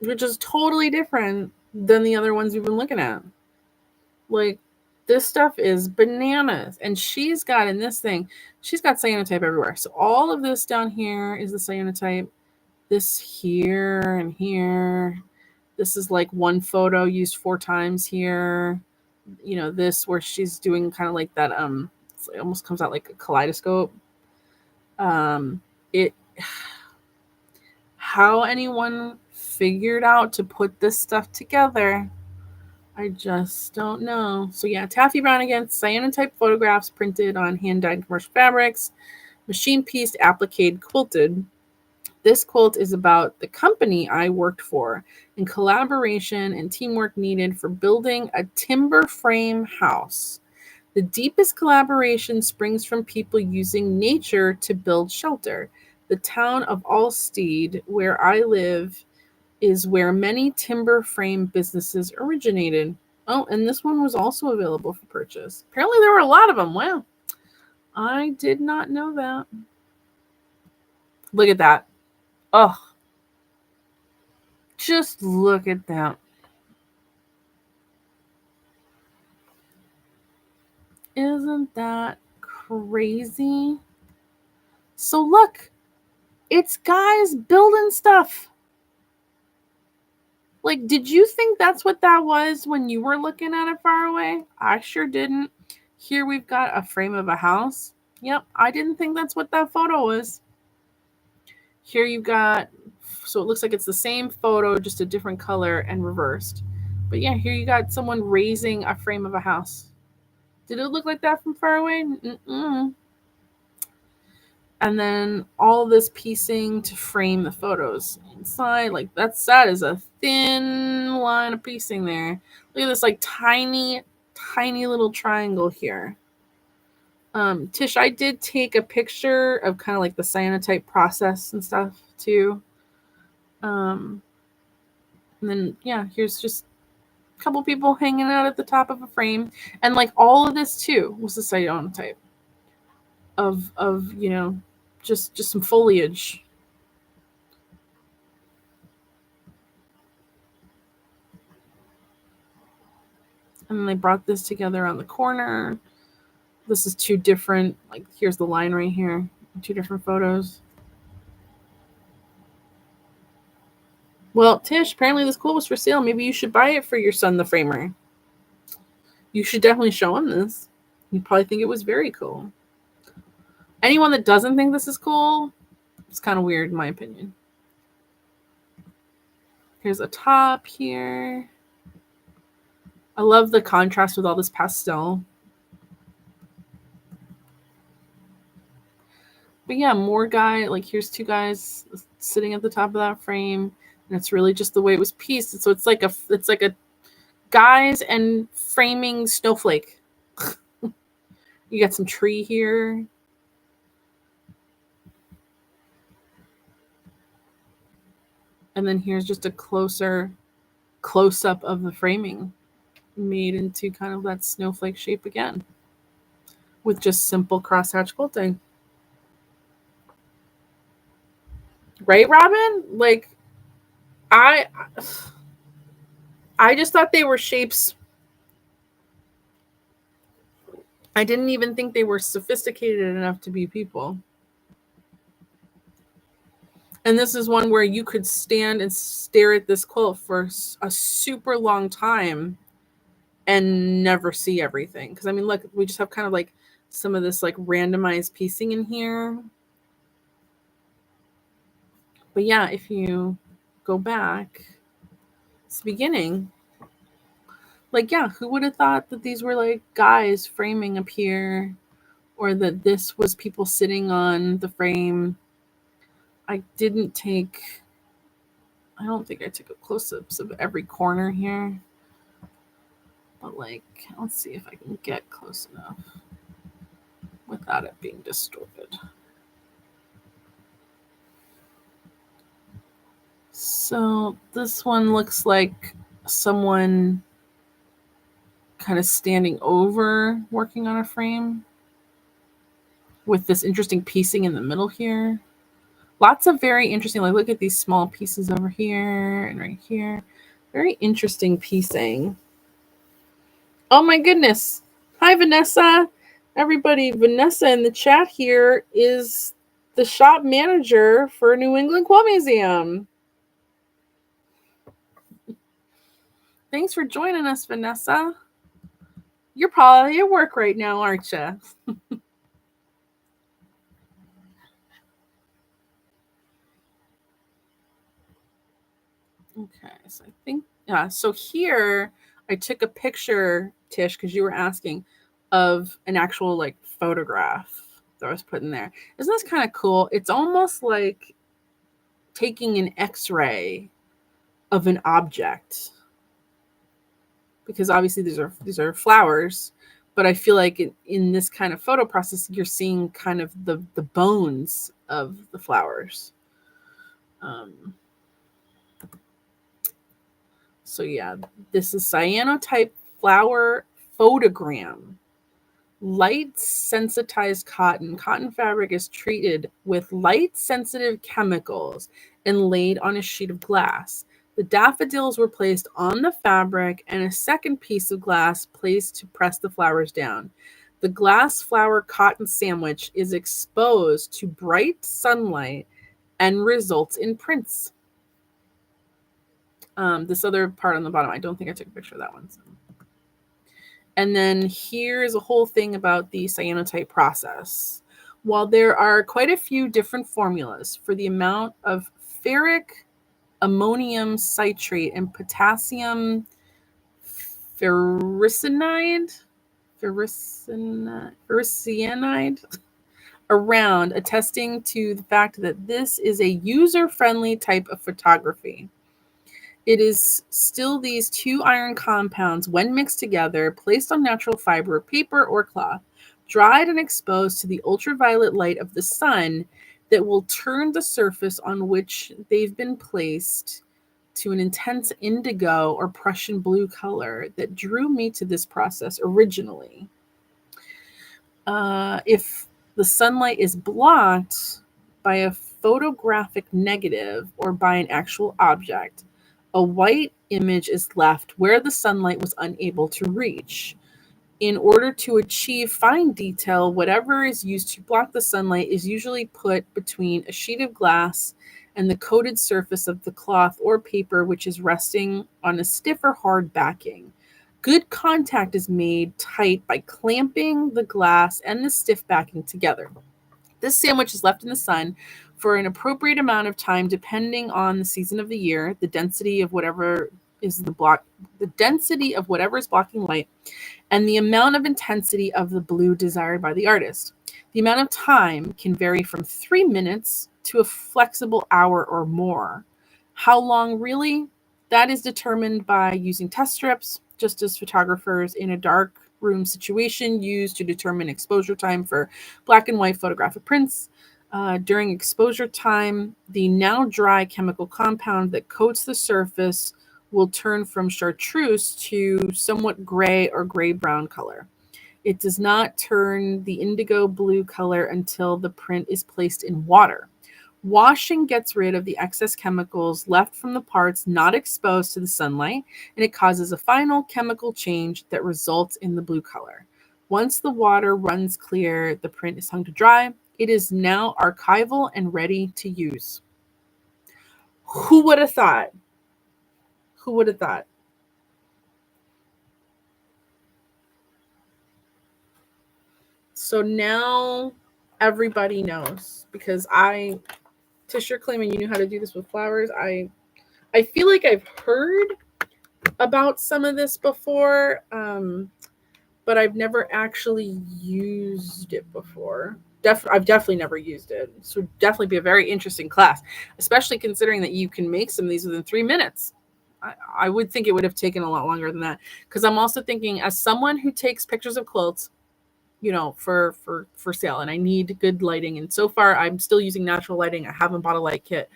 which is totally different than the other ones we've been looking at. Like, this stuff is bananas. And she's got in this thing, she's got cyanotype everywhere. So all of this down here is the cyanotype. This here and here. This is like one photo used 4 times here. You know, this where she's doing kind of like that, it almost comes out like a kaleidoscope. It how anyone figured out to put this stuff together, I just don't know. So yeah, Tafi Ronningen, cyanotype photographs printed on hand-dyed commercial fabrics, machine pieced, appliqued, quilted. This quilt is about the company I worked for and collaboration and teamwork needed for building a timber frame house. The deepest collaboration springs from people using nature to build shelter. The town of Alstead, where I live, is where many timber frame businesses originated. Oh, and this one was also available for purchase. Apparently there were a lot of them. Wow. I did not know that. Look at that. Oh, just look at that. Isn't that crazy? So look, it's guys building stuff. Like, did you think that's what that was when you were looking at it far away? I sure didn't. Here we've got a frame of a house. Yep, I didn't think that's what that photo was. Here you've got, so it looks like it's the same photo, just a different color and reversed. But yeah, here you got someone raising a frame of a house. Did it look like that from far away? Mm-mm. And then all this piecing to frame the photos inside. Like that is a thin line of piecing there. Look at this like tiny little triangle here. Tish, I did take a picture of kind of like the cyanotype process and stuff too. And then yeah, here's just a couple people hanging out at the top of a frame. And like all of this too was the cyanotype of you know, just some foliage. And then they brought this together on the corner. This is 2 different, like here's the line right here, 2 different photos. Well, Tish, apparently this quilt was for sale. Maybe you should buy it for your son, the framer. You should definitely show him this. He'd probably think it was very cool. Anyone that doesn't think this is cool, it's kind of weird in my opinion. Here's a top here. I love the contrast with all this pastel. But yeah, more guy, like here's 2 guys sitting at the top of that frame, and it's really just the way it was pieced. So it's like a guys and framing snowflake. You got some tree here. And then here's just a close-up of the framing made into kind of that snowflake shape again with just simple crosshatch quilting. Right, Robin? Like, I just thought they were shapes. I didn't even think they were sophisticated enough to be people. And this is one where you could stand and stare at this quilt for a super long time and never see everything. Because, I mean, look, we just have kind of like some of this like randomized piecing in here. But yeah, if you go back, it's the beginning. Like, yeah, who would have thought that these were like guys framing up here, or that this was people sitting on the frame? I don't think I took close-ups of every corner here. But like, let's see if I can get close enough without it being distorted. So this one looks like someone kind of standing over working on a frame with this interesting piecing in the middle here. Lots of very interesting, like look at these small pieces over here and right here. Very interesting piecing. Oh my goodness. Hi, Vanessa. Everybody, Vanessa in the chat here is the shop manager for New England Quilt Museum. Thanks for joining us, Vanessa. You're probably at work right now, aren't you? Okay, so I think, yeah, so here I took a picture, Tish, because you were asking, of an actual like photograph that I was put in there. Isn't this kind of cool? It's almost like taking an X-ray of an object, because obviously these are flowers, but I feel like in this kind of photo process, you're seeing kind of the bones of the flowers. So yeah, this is cyanotype flower photogram. Light sensitized cotton. Cotton fabric is treated with light sensitive chemicals and laid on a sheet of glass. The daffodils were placed on the fabric and a second piece of glass placed to press the flowers down. The glass flower cotton sandwich is exposed to bright sunlight and results in prints. This other part on the bottom, I don't think I took a picture of that one. So. And then here's a whole thing about the cyanotype process. While there are quite a few different formulas for the amount of ferric ammonium citrate and potassium ferricyanide around, attesting to the fact that this is a user-friendly type of photography. It is still these two iron compounds, when mixed together, placed on natural fiber, paper, or cloth, dried and exposed to the ultraviolet light of the sun, that will turn the surface on which they've been placed to an intense indigo or Prussian blue color that drew me to this process originally. If the sunlight is blocked by a photographic negative or by an actual object, a white image is left where the sunlight was unable to reach. In order to achieve fine detail, whatever is used to block the sunlight is usually put between a sheet of glass and the coated surface of the cloth or paper, which is resting on a stiff or hard backing. Good contact is made tight by clamping the glass and the stiff backing together. This sandwich is left in the sun for an appropriate amount of time, depending on the season of the year, the density of whatever is blocking light, and the amount of intensity of the blue desired by the artist. The amount of time can vary from 3 minutes to a flexible hour or more. How long really? That is determined by using test strips, just as photographers in a dark room situation used to determine exposure time for black and white photographic prints. During exposure time, the now dry chemical compound that coats the surface will turn from chartreuse to somewhat gray or gray-brown color. It does not turn the indigo blue color until the print is placed in water. Washing gets rid of the excess chemicals left from the parts not exposed to the sunlight, and it causes a final chemical change that results in the blue color. Once the water runs clear, the print is hung to dry. It is now archival and ready to use. Who would have thought? Who would have thought? So now everybody knows, because Tish, you're claiming you knew how to do this with flowers. I feel like I've heard about some of this before, but I've never actually used it before. I've definitely never used it. This would definitely be a very interesting class, especially considering that you can make some of these within 3 minutes. I would think it would have taken a lot longer than that, because I'm also thinking, as someone who takes pictures of quilts, for sale, and I need good lighting. And so far I'm still using natural lighting. I haven't bought a light kit.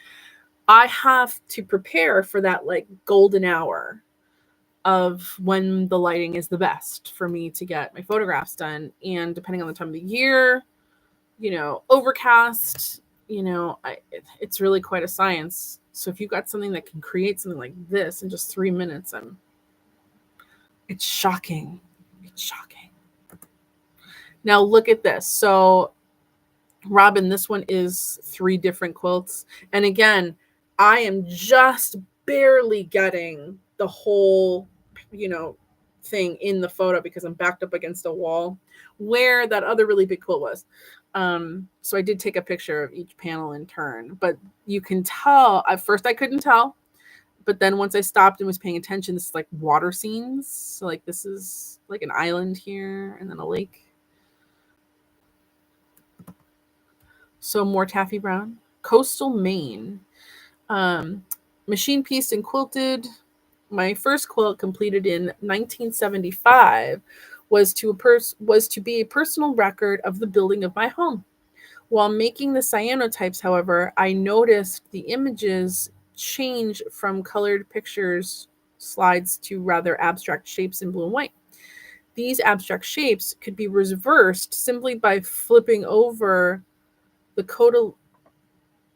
I have to prepare for that like golden hour of when the lighting is the best for me to get my photographs done. And depending on the time of the year, overcast, it's really quite a science. So if you've got something that can create something like this in just 3 minutes, it's shocking. It's shocking. Now look at this. So Robin, this one is 3 different quilts. And again, I am just barely getting the whole, thing in the photo because I'm backed up against a wall where that other really big quilt was. So I did take a picture of each panel in turn, but you can tell, at first I couldn't tell, but then once I stopped and was paying attention, this is like water scenes. So like this is like an island here and then a lake. So more Taffy Brown. Coastal Maine. Machine pieced and quilted. My first quilt, completed in 1975, was to be a personal record of the building of my home. While making the cyanotypes, however, I noticed the images change from colored pictures slides to rather abstract shapes in blue and white. These abstract shapes could be reversed simply by flipping over the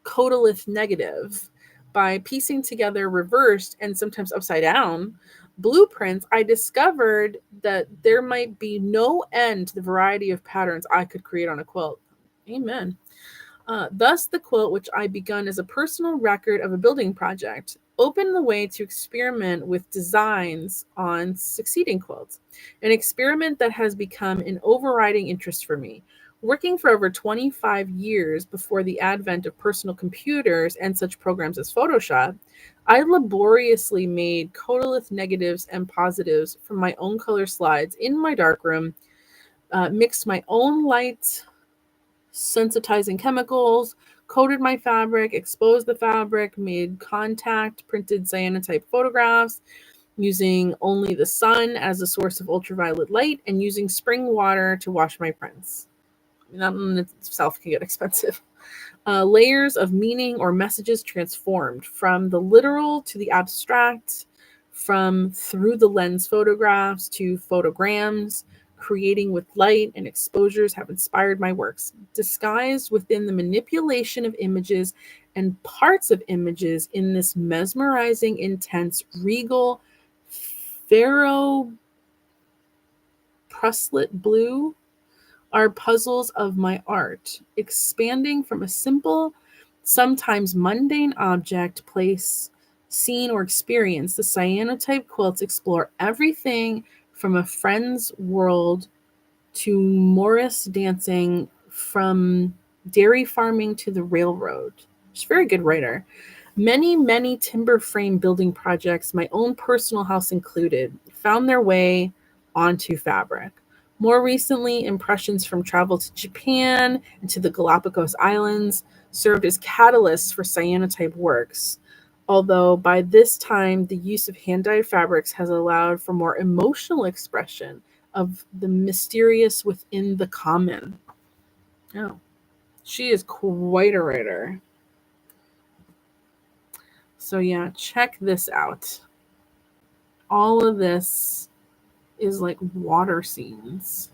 codolith negative. By piecing together reversed and sometimes upside down blueprints, I discovered that there might be no end to the variety of patterns I could create on a quilt. Amen. Thus, the quilt, which I begun as a personal record of a building project, opened the way to experiment with designs on succeeding quilts, an experiment that has become an overriding interest for me. Working for over 25 years before the advent of personal computers and such programs as Photoshop, I laboriously made codolith negatives and positives from my own color slides in my darkroom, mixed my own light sensitizing chemicals, coated my fabric, exposed the fabric, made contact printed cyanotype photographs using only the sun as a source of ultraviolet light, and using spring water to wash my prints. That in itself can get expensive. Layers of meaning or messages transformed from the literal to the abstract, from through the lens photographs to photograms, creating with light and exposures have inspired my works, disguised within the manipulation of images and parts of images in this mesmerizing, intense, regal, pharaoh pruslet blue are puzzles of my art, expanding from a simple, sometimes mundane object, place, scene, or experience. The cyanotype quilts explore everything from a friend's world to Morris dancing, from dairy farming to the railroad. She's a very good writer. Many, many timber frame building projects, my own personal house included, found their way onto fabric. More recently, impressions from travel to Japan and to the Galapagos Islands served as catalysts for cyanotype works, although by this time the use of hand-dyed fabrics has allowed for more emotional expression of the mysterious within the common. Oh, she is quite a writer. So yeah, check this out. All of this is like water scenes.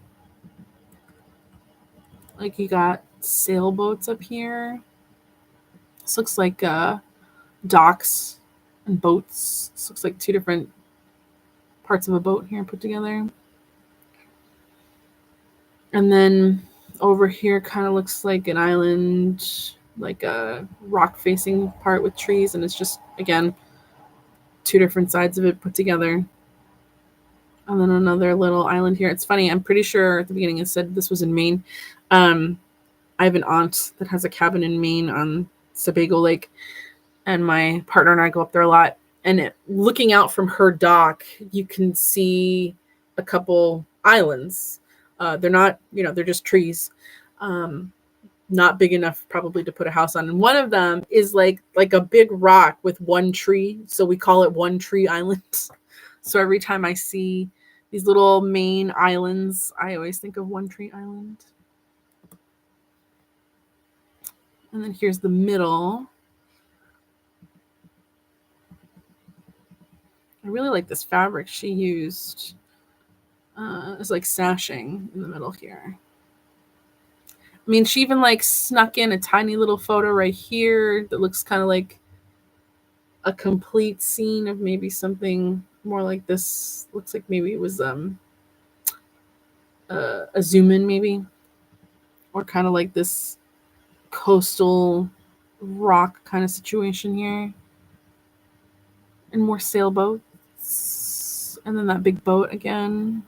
Like you got sailboats up here. This looks like docks and boats. This looks like 2 different parts of a boat here put together. And then over here kind of looks like an island, like a rock facing part with trees. And it's just, again, 2 different sides of it put together. And then another little island here. It's funny. I'm pretty sure at the beginning it said this was in Maine. I have an aunt that has a cabin in Maine on Sebago Lake, and my partner and I go up there a lot. And looking out from her dock, you can see a couple islands. They're not, they're just trees. not big enough probably to put a house on. And one of them is like a big rock with one tree. So we call it One Tree Island. So every time I see these little Maine islands, I always think of One Tree Island. And then here's the middle. I really like this fabric she used. It's like sashing in the middle here. I mean, she even like snuck in a tiny little photo right here that looks kind of like a complete scene of maybe something more like this. Looks like maybe it was a zoom in maybe, or kind of like this coastal rock kind of situation here, and more sailboats, and then that big boat again,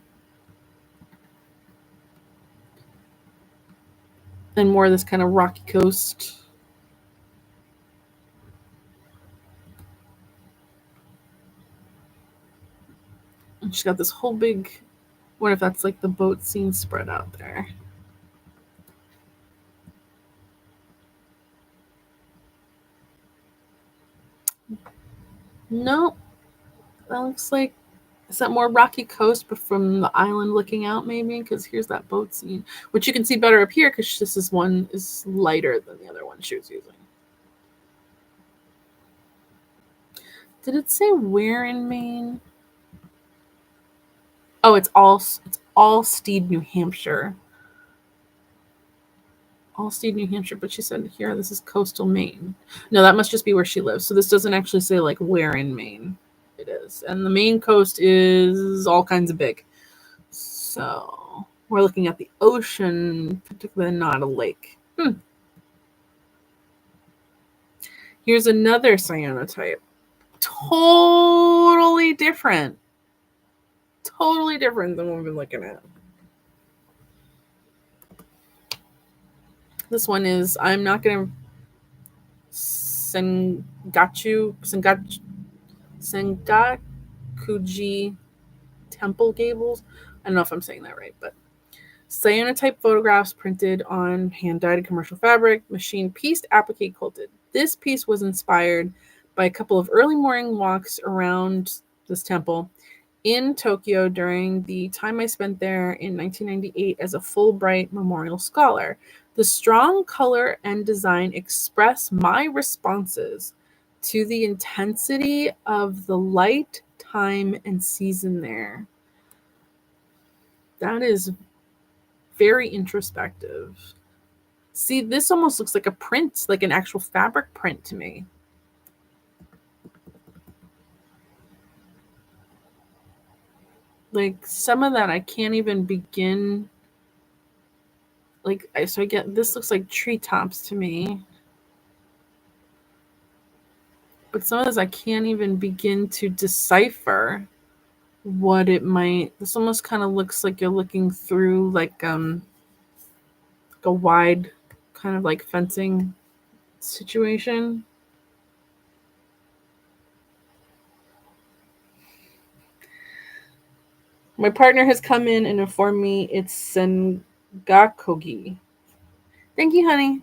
and more of this kind of rocky coast. And she's got this whole big, what if that's like the boat scene spread out there. No, that looks like, is that more rocky coast, but from the island looking out maybe? Because here's that boat scene, which you can see better up here because this one is lighter than the other one she was using. Did it say where in Maine? Oh, it's Allstead, New Hampshire. Allstead, New Hampshire, but she said here this is coastal Maine. No, that must just be where she lives. So this doesn't actually say like where in Maine it is. And the Maine coast is all kinds of big. So we're looking at the ocean, particularly not a lake. Here's another cyanotype. Totally different. Totally different than what we've been looking at. This one is, I'm not going to, Sengakuji Temple Gables. I don't know if I'm saying that right, but cyanotype photographs printed on hand-dyed commercial fabric, machine pieced, applique, quilted. This piece was inspired by a couple of early morning walks around this temple in Tokyo during the time I spent there in 1998 as a Fulbright Memorial Scholar. The strong color and design express my responses to the intensity of the light, time, and season there. That is very introspective. See, this almost looks like a print, like an actual fabric print to me. Like some of that I can't even begin. Like, so I get, this looks like treetops to me. But some of this I can't even begin to decipher what it might. This almost kind of looks like you're looking through like a wide kind of like fencing situation. My partner has come in and informed me it's Sengakogi. Thank you, honey.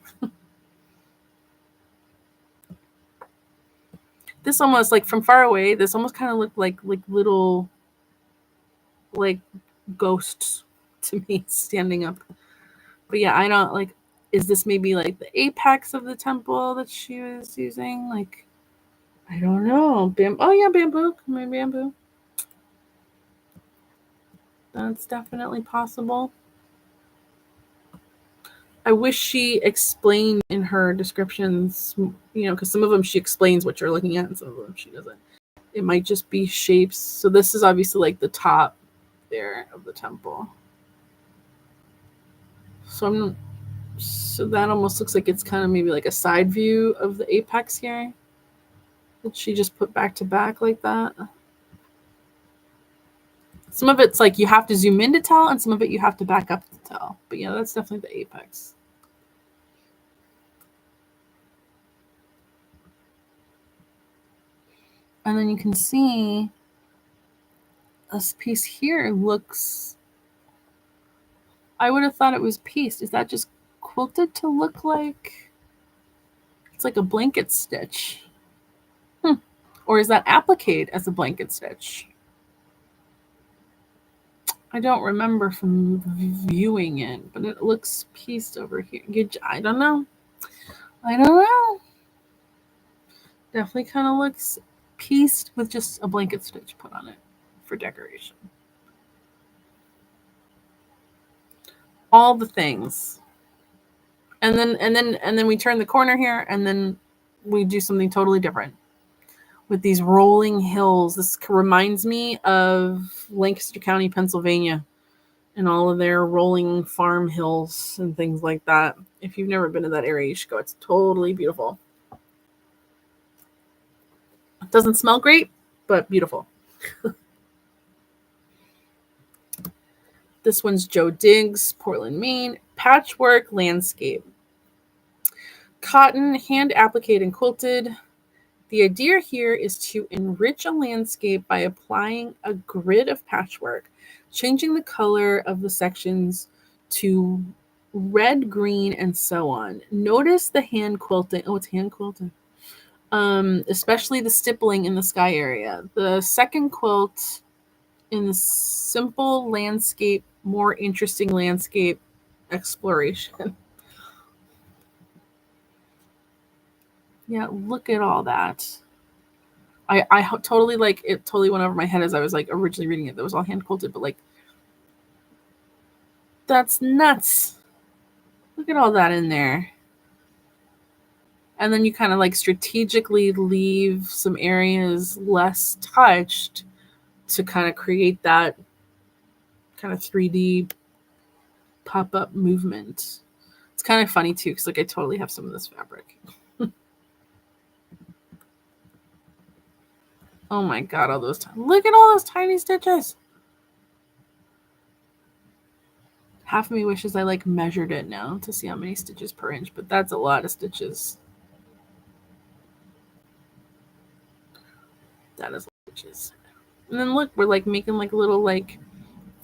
This almost, like from far away, this almost kind of looked like little like ghosts to me standing up. But yeah, I don't like, is this maybe like the apex of the temple that she was using? Like, I don't know. Oh yeah, bamboo. Maybe bamboo. That's definitely possible. I wish she explained in her descriptions, because some of them she explains what you're looking at and some of them she doesn't. It might just be shapes. So this is obviously like the top there of the temple. So that almost looks like it's kind of maybe like a side view of the apex here that she just put back to back like that. Some of it's like you have to zoom in to tell, and some of it you have to back up to tell. But yeah, that's definitely the apex. And then you can see this piece here looks, I would have thought it was pieced. Is that just quilted to look like it's like a blanket stitch. Or is that appliqued as a blanket stitch? I don't remember from viewing it, but it looks pieced over here. I don't know. Definitely kind of looks pieced with just a blanket stitch put on it for decoration. All the things. And then we turn the corner here, and then we do something totally different with these rolling hills. This reminds me of Lancaster County, Pennsylvania, and all of their rolling farm hills and things like that. If you've never been to that area, you should go. It's totally beautiful. It doesn't smell great, but beautiful. This one's Joe Diggs, Portland, Maine. Patchwork landscape. Cotton, hand appliqued and quilted. The idea here is to enrich a landscape by applying a grid of patchwork, changing the color of the sections to red, green, and so on. Notice the hand quilting. Oh, it's hand quilted. Especially the stippling in the sky area. The second quilt in the simple landscape, more interesting landscape exploration. Yeah, look at all that. I totally like it. Totally went over my head as I was like originally reading it. That was all hand quilted, but like that's nuts. Look at all that in there. And then you kind of like strategically leave some areas less touched to kind of create that kind of 3D pop-up movement. It's kind of funny too, because like I totally have some of this fabric. Oh my god, all those look at all those tiny stitches. Half of me wishes I like measured it now to see how many stitches per inch, but that's a lot of stitches. That is stitches. And then look, we're like making like little like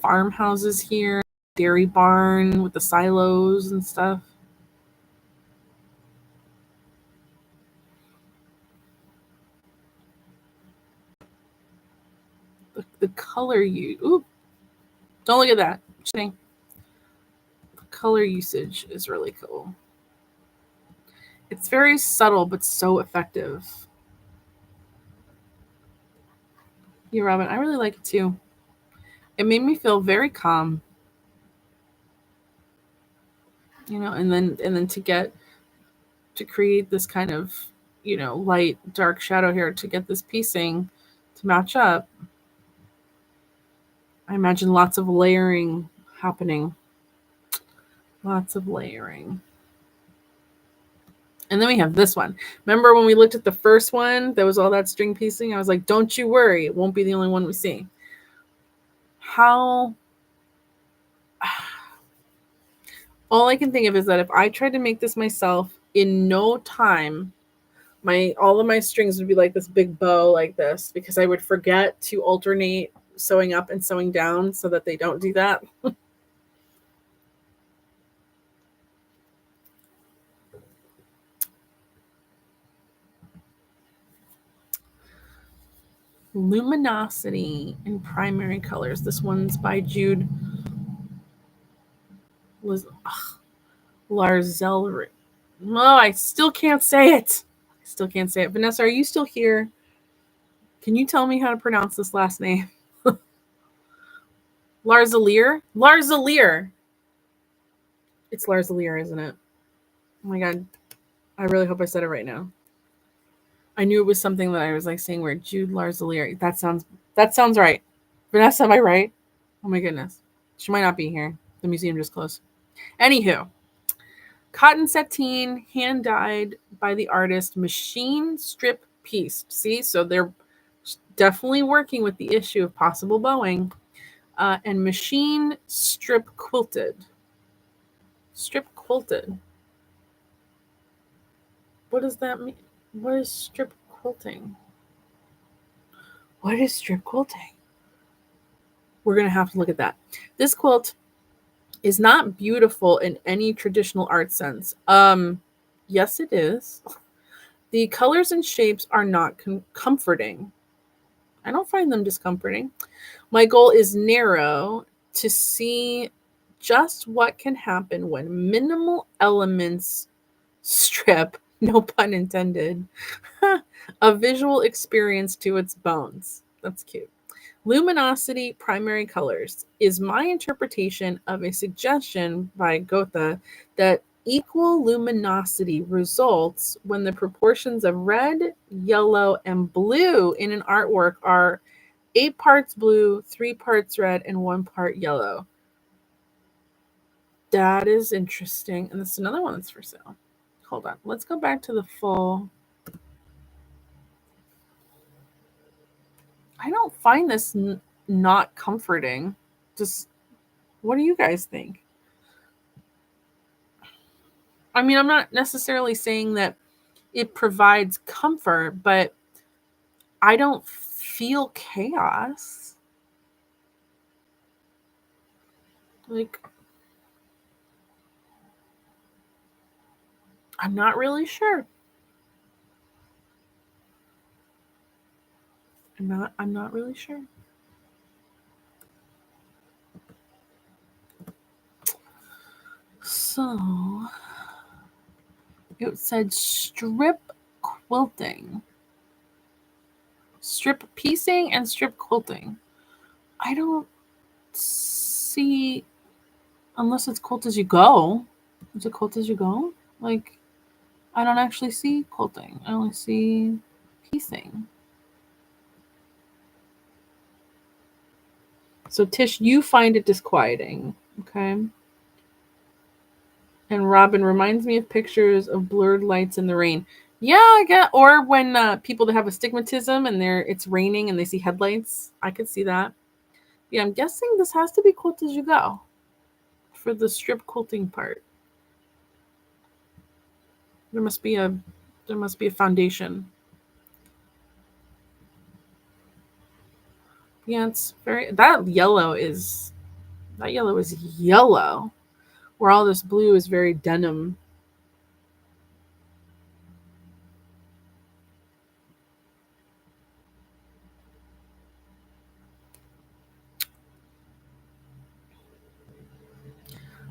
farmhouses here, dairy barn with the silos and stuff. The color ooh, don't look at that. The color usage is really cool. It's very subtle but so effective. Yeah, Robin, I really like it too. It made me feel very calm. You know, and then to create this kind of, you know, light, dark shadow here to get this piecing to match up. I imagine lots of layering happening. Lots of layering. And then we have this one. Remember when we looked at the first one, there was all that string piecing? I was like, don't you worry. It won't be the only one we see. All I can think of is that if I tried to make this myself, in no time, all of my strings would be like this big bow like this, because I would forget to alternate sewing up and sewing down so that they don't do that. Luminosity in primary colors. This one's by Jude. Larzelere. No, I still can't say it. Vanessa, are you still here? Can you tell me how to pronounce this last name? Larzelere? Larzelere. It's Larzelere, isn't it? Oh my god. I really hope I said it right now. I knew it was something that I was like saying weird. Jude Larzelere. That sounds right. Vanessa, am I right? Oh my goodness. She might not be here. The museum just closed. Anywho. Cotton sateen, hand dyed by the artist, machine strip pieced. See, so they're definitely working with the issue of possible bowing. And machine strip quilted. Strip quilted. What does that mean? What is strip quilting? What is strip quilting? We're going to have to look at that. This quilt is not beautiful in any traditional art sense. Yes, it is. The colors and shapes are not comforting. I don't find them discomforting. My goal is narrow, to see just what can happen when minimal elements strip, no pun intended, a visual experience to its bones. That's cute. Luminosity, primary colors, is my interpretation of a suggestion by Goethe that equal luminosity results when the proportions of red, yellow, and blue in an artwork are 8 parts blue, 3 parts red, and 1 part yellow. That is interesting. And this is another one that's for sale. Hold on. Let's go back to the full. I don't find this not comforting. Just, what do you guys think? I mean, I'm not necessarily saying that it provides comfort, but I don't feel chaos. Like, I'm not really sure. I'm not really sure. So it said strip quilting. Strip piecing and strip quilting. I don't see, unless it's quilt as you go. Is it quilt as you go? Like, I don't actually see quilting. I only see piecing. So Tish, you find it disquieting, okay? And Robin reminds me of pictures of blurred lights in the rain. Yeah, I get. Or when people that have astigmatism and it's raining and they see headlights. I could see that. Yeah, I'm guessing this has to be quilt as you go for the strip quilting part. There must be a foundation. Yeah, it's that yellow is yellow, where all this blue is very denim.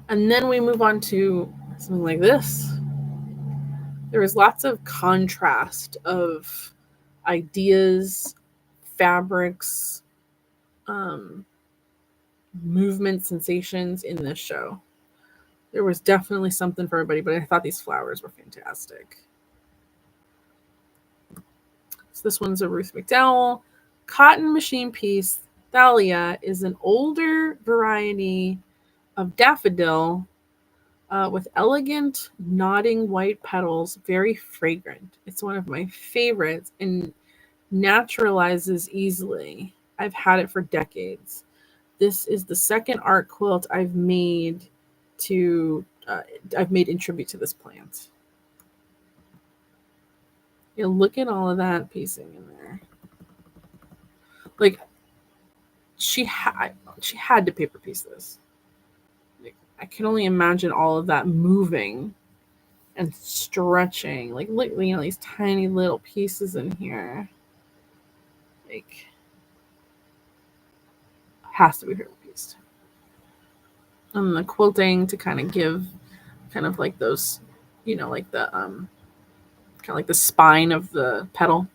And then we move on to something like this. There was lots of contrast of ideas, fabrics, movement, sensations in this show. There was definitely something for everybody, but I thought these flowers were fantastic. So this one's a Ruth McDowell cotton machine piece. Thalia is an older variety of daffodil with elegant nodding white petals, very fragrant. It's one of my favorites and naturalizes easily. I've had it for decades. This is the second art quilt I've made in tribute to this plant. You look at all of that piecing in there. Like, she had to paper piece this. Like, I can only imagine all of that moving and stretching. Like, look, these tiny little pieces in here. Like, has to be paper pieced. And the quilting to kind of give kind of like those, like the kind of like the spine of the petal.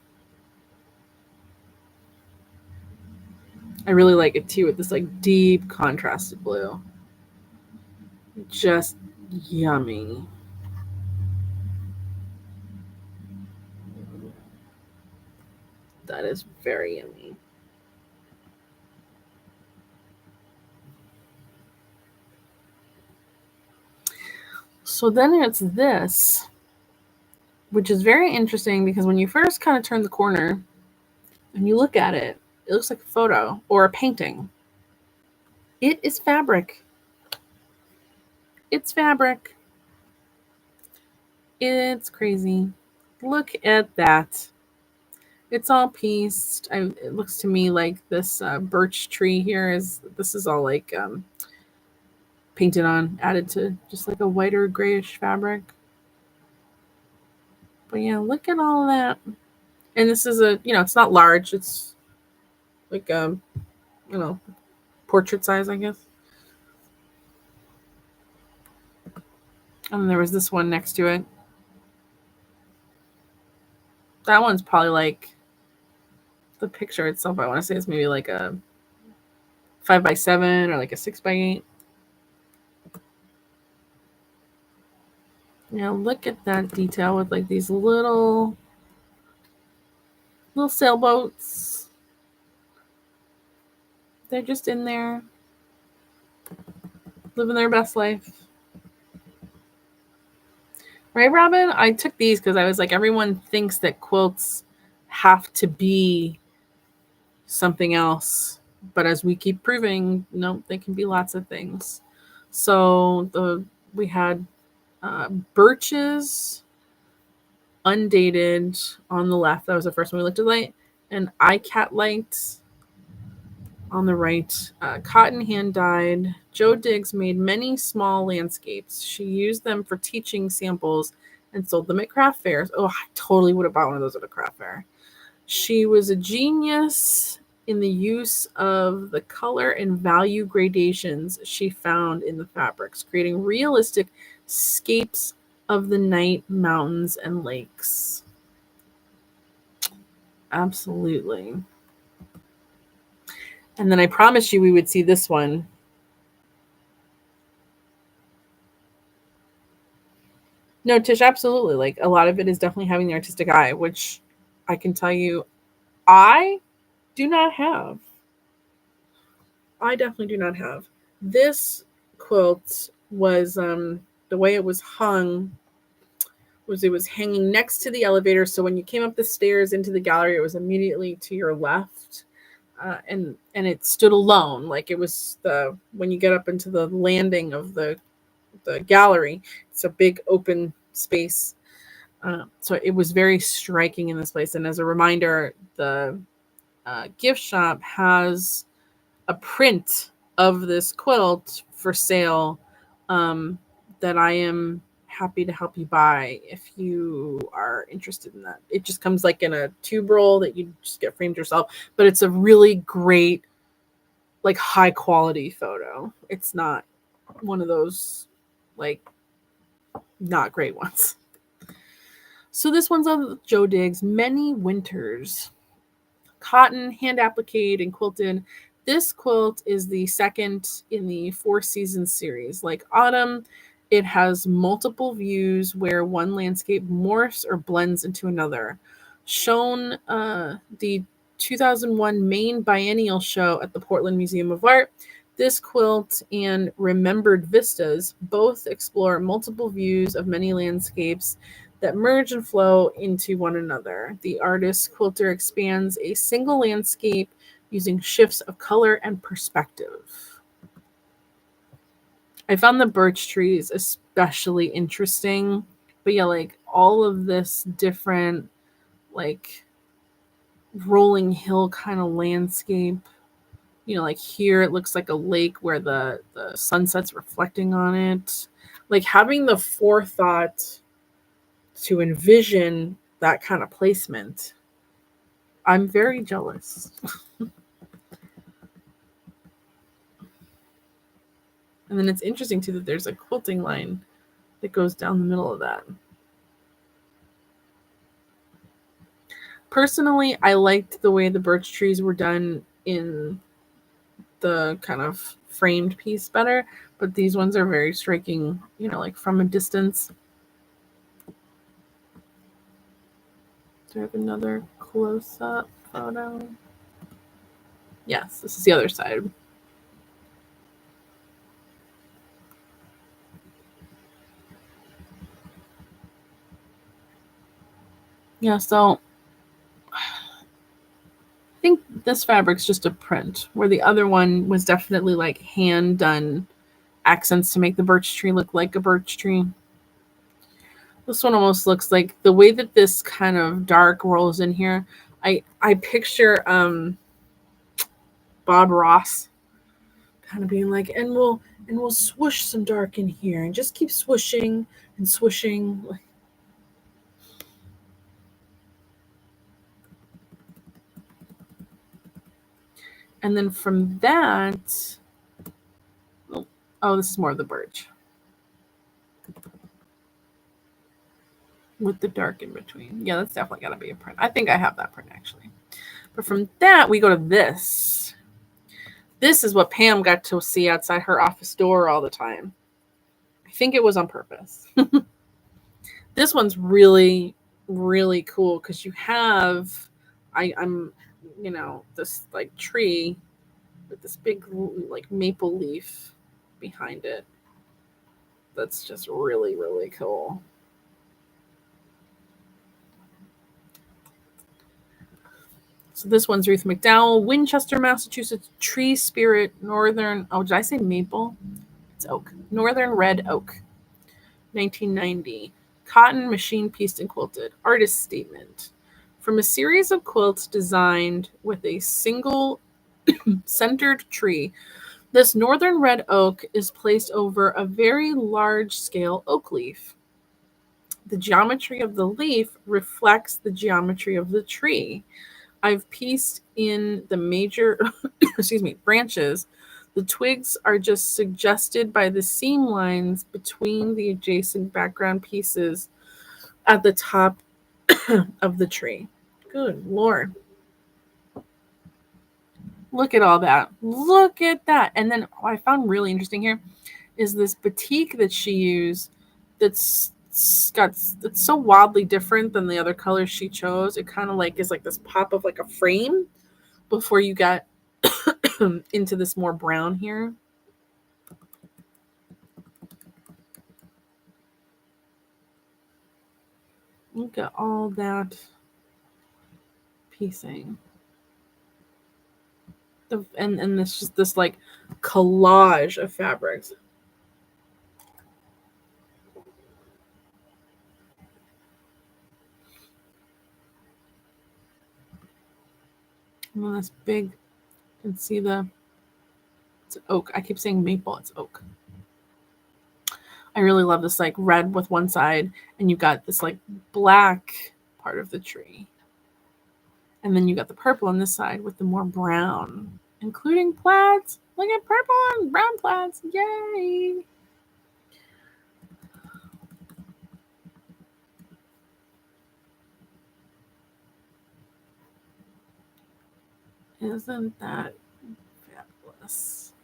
I really like it too with this like deep contrasted blue. Just yummy. That is very yummy. So then it's this, which is very interesting because when you first kind of turn the corner and you look at it, it looks like a photo or a painting. It is fabric. It's fabric. It's crazy. Look at that. It's all pieced. It looks to me like this birch tree here this is all like painted on, added to just like a whiter grayish fabric. But yeah, look at all that. And this is a, it's not large. It's like portrait size, I guess. And there was this one next to it. That one's probably like, the picture itself, I want to say is maybe like a 5x7 or like a 6x8. Look at that detail with like these little sailboats. They're just in there living their best life. Right, Robin? I took these because I was like, everyone thinks that quilts have to be something else. But as we keep proving, no, they can be lots of things. So we had birches, undated on the left. That was the first one we looked at light. And iCat light on the right. Cotton hand dyed. Jo Diggs made many small landscapes. She used them for teaching samples and sold them at craft fairs. Oh, I totally would have bought one of those at a craft fair. She was a genius in the use of the color and value gradations she found in the fabrics, creating realistic scapes of the night, mountains, and lakes. Absolutely. And then I promised you we would see this one. No, Tish, absolutely. Like, a lot of it is definitely having the artistic eye, which I can tell you I do not have. I definitely do not have. This quilt was, the way it was hung was it was hanging next to the elevator. So when you came up the stairs into the gallery, it was immediately to your left. And it stood alone. Like, it was when you get up into the landing of the gallery, it's a big open space. So it was very striking in this place. And as a reminder, the gift shop has a print of this quilt for sale that I am happy to help you buy if you are interested in that. It just comes like in a tube roll that you just get framed yourself, but it's a really great, like, high quality photo. It's not one of those like not great ones. So this one's on Jo Diggs, Many Winters. Cotton, hand appliqued and quilted. This quilt is the second in the 4 seasons series. Like Autumn, it has multiple views where one landscape morphs or blends into another. Shown the 2001 Maine Biennial Show at the Portland Museum of Art, this quilt and Remembered Vistas both explore multiple views of many landscapes that merge and flow into one another. The artist quilter expands a single landscape using shifts of color and perspective. I found the birch trees especially interesting, but yeah, like all of this different, like, rolling hill kind of landscape. Like here it looks like a lake where the sunset's reflecting on it. Like, having the forethought to envision that kind of placement, I'm very jealous. And then it's interesting too that there's a quilting line that goes down the middle of that. Personally, I liked the way the birch trees were done in the kind of framed piece better, but these ones are very striking, like from a distance. Do I have another close-up photo? Yes, this is the other side. Yeah, so I think this fabric's just a print, where the other one was definitely like hand done accents to make the birch tree look like a birch tree. This one almost looks like the way that this kind of dark rolls in here. I picture Bob Ross, kind of being like, and we'll swoosh some dark in here and just keep swooshing and swooshing. And then from that, oh, this is more of the birch with the dark in between. Yeah, that's definitely got to be a print. I think I have that print actually. But from that, we go to this. This is what Pam got to see outside her office door all the time. I think it was on purpose. This one's really, really cool because you have, I'm, you know, this like tree with this big like maple leaf behind it. That's just really, really cool. So this one's Ruth McDowell, Winchester, Massachusetts, Tree Spirit, Northern, oh, did I say maple? It's oak. Northern Red Oak, 1990. Cotton, machine pieced and quilted. Artist statement. From a series of quilts designed with a single centered tree, this northern red oak is placed over a very large scale oak leaf. The geometry of the leaf reflects the geometry of the tree. I've pieced in the major branches. The twigs are just suggested by the seam lines between the adjacent background pieces at the top of the tree. Good Lord. Look at all that. Look at that. And then what I found really interesting here is this batik that she used that's so wildly different than the other colors she chose. It kind of like is like this pop of like a frame before you got into this more brown here. Look at all that piecing. And this just this like collage of fabrics. And then this big, you can see it's oak. I keep saying maple, it's oak. I really love this like red with one side, and you got this like black part of the tree. And then you got the purple on this side with the more brown, including plaids. Look at purple and brown plaids. Yay! Isn't that fabulous?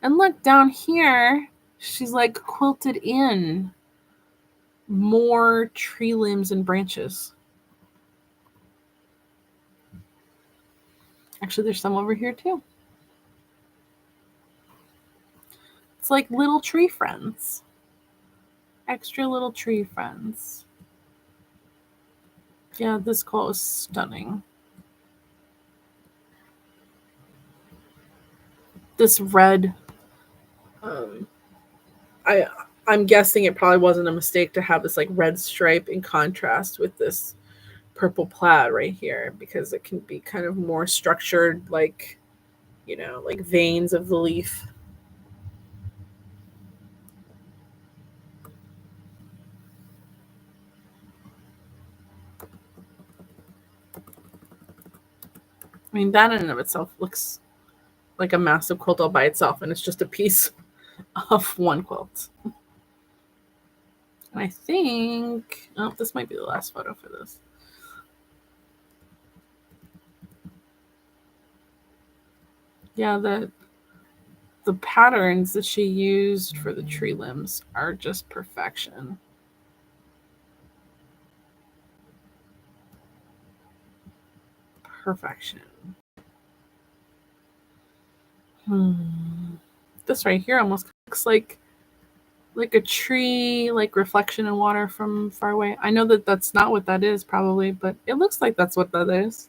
And look down here, she's like quilted in more tree limbs and branches. Actually, there's some over here too. It's like little tree friends. Extra little tree friends. Yeah, this quilt is stunning. This red, I'm guessing it probably wasn't a mistake to have this like red stripe in contrast with this purple plaid right here, because it can be kind of more structured, like, you know, like veins of the leaf. I mean, that in and of itself looks like a massive quilt all by itself, and it's just a piece of one quilt. And I think, oh, this might be the last photo for this. Yeah, the patterns that she used for the tree limbs are just perfection. Perfection. This right here almost looks like a tree, like reflection in water from far away. I know that that's not what that is probably, but it looks like that's what that is.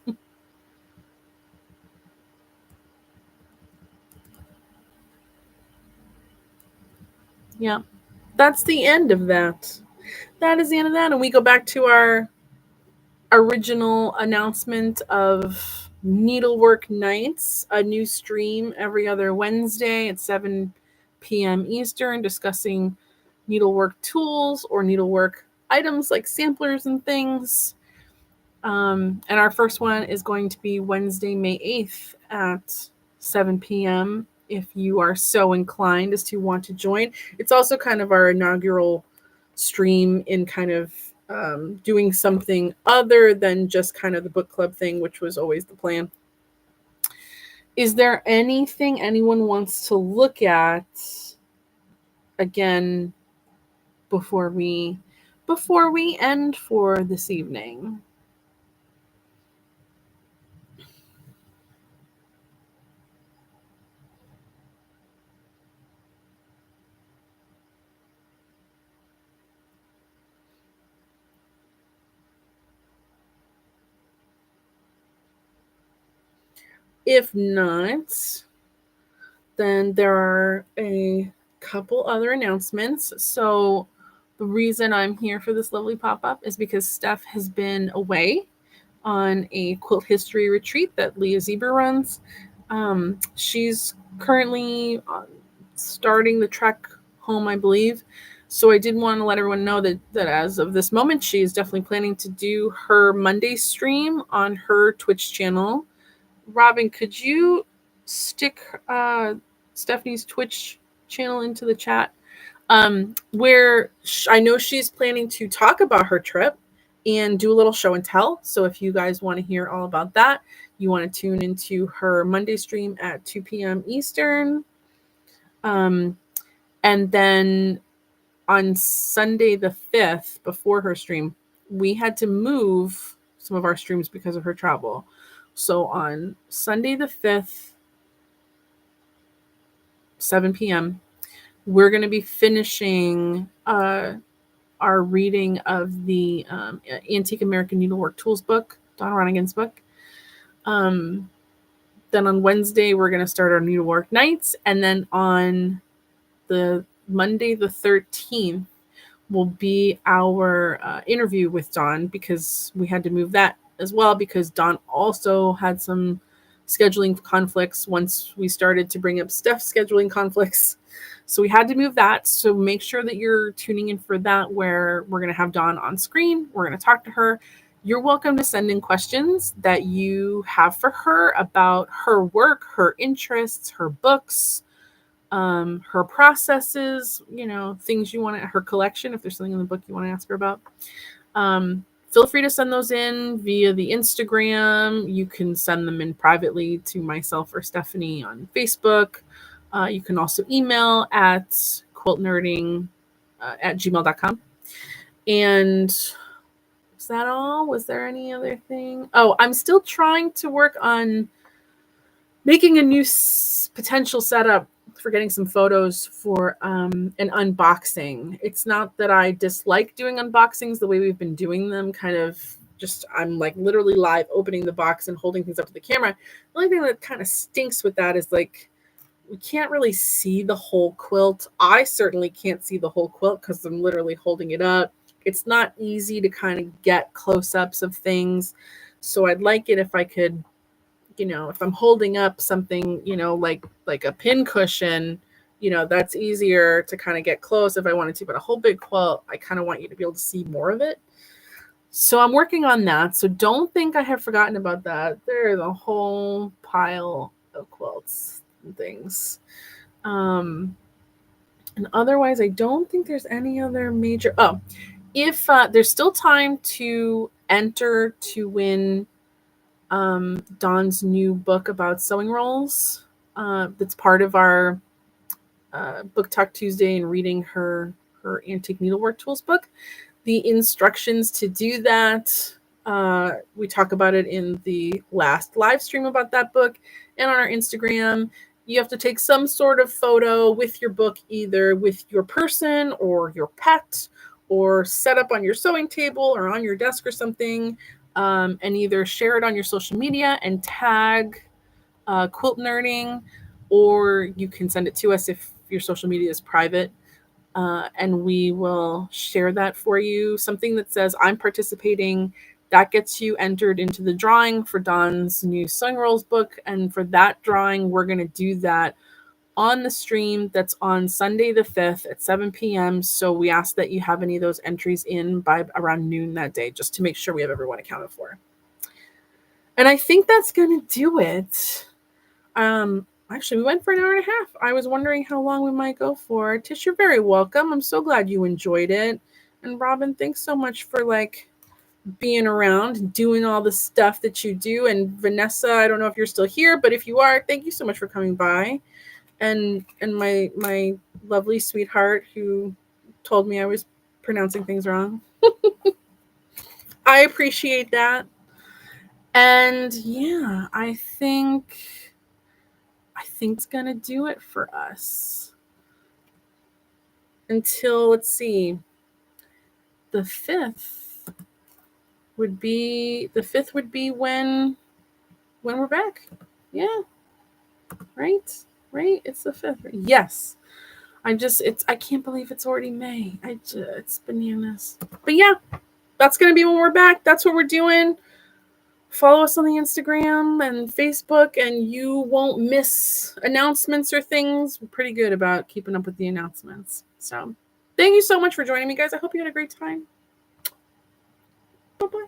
Yeah, that's the end of that. That is the end of that. And we go back to our original announcement of Needlework Nights, a new stream every other Wednesday at 7 p.m. Eastern, discussing needlework tools or needlework items like samplers and things. And our first one is going to be Wednesday, May 8th at 7 p.m. if you are so inclined as to want to join. It's also kind of our inaugural stream in kind of doing something other than just kind of the book club thing, which was always the plan. Is there anything anyone wants to look at again before we end for this evening? If not, then there are a couple other announcements. So the reason I'm here for this lovely pop-up is because Steph has been away on a quilt history retreat that Leah Zieber runs. She's currently starting the trek home, I believe. So I did want to let everyone know that as of this moment, she is definitely planning to do her Monday stream on her Twitch channel. Robin, could you stick Stephanie's Twitch channel into the chat? Where I know she's planning to talk about her trip and do a little show and tell. So if you guys want to hear all about that, you want to tune into her Monday stream at 2 p.m. Eastern. And then on Sunday the 5th, before her stream, we had to move some of our streams because of her travel. So on Sunday the 5th, 7 p.m., we're going to be finishing our reading of the Antique American Needlework Tools book, Dawn Ronningen's book. Then on Wednesday, we're going to start our Needlework Nights. And then on the Monday the 13th will be our interview with Dawn, because we had to move that as well because Dawn also had some scheduling conflicts once we started to bring up Steph's scheduling conflicts. So we had to move that. So make sure that you're tuning in for that, where we're going to have Dawn on screen. We're going to talk to her. You're welcome to send in questions that you have for her about her work, her interests, her books, her processes, things you want to, her collection, if there's something in the book you want to ask her about. Feel free to send those in via the Instagram. You can send them in privately to myself or Stephanie on Facebook. You can also email at quiltnerding@gmail.com. And was that all? Was there any other thing? Oh, I'm still trying to work on making a new potential setup for getting some photos for an unboxing. It's not that I dislike doing unboxings the way we've been doing them, kind of just I'm like literally live opening the box and holding things up to the camera. The only thing that kind of stinks with that is like we can't really see the whole quilt. I certainly can't see the whole quilt because I'm literally holding it up. It's not easy to kind of get close-ups of things. So I'd like it if I could, if I'm holding up something, like a pin cushion, that's easier to kind of get close if I wanted to. But a whole big quilt, I kind of want you to be able to see more of it. So I'm working on that. So don't think I have forgotten about that. There's a whole pile of quilts and things. And otherwise, I don't think there's any other major. Oh, if there's still time to enter to win Dawn's new book about sewing rolls. That's part of our Book Talk Tuesday and reading her Antique Needlework Tools book. The instructions to do that, we talk about it in the last live stream about that book and on our Instagram. You have to take some sort of photo with your book, either with your person or your pet, or set up on your sewing table or on your desk or something. And either share it on your social media and tag Quilt Nerding, or you can send it to us if your social media is private, and we will share that for you. Something that says, I'm participating That gets you entered into the drawing for Dawn's new Sewing Rolls book. And for that drawing, we're going to do that on the stream that's on Sunday the 5th at 7 p.m. So we ask that you have any of those entries in by around noon that day, just to make sure we have everyone accounted for. And I think that's going to do it. Actually, we went for an hour and a half. I was wondering how long we might go for. Tish, you're very welcome. I'm so glad you enjoyed it. And Robin, thanks so much for being around, doing all the stuff that you do. And Vanessa, I don't know if you're still here, but if you are, thank you so much for coming by. And my lovely sweetheart who told me I was pronouncing things wrong. I appreciate that. And yeah, I think it's gonna do it for us. Until, let's see, the 5th would be when we're back. Yeah. Right? It's the 5th. Yes. I can't believe it's already May. It's bananas. But yeah, that's going to be when we're back. That's what we're doing. Follow us on the Instagram and Facebook, and you won't miss announcements or things. We're pretty good about keeping up with the announcements. So thank you so much for joining me, guys. I hope you had a great time. Bye-bye.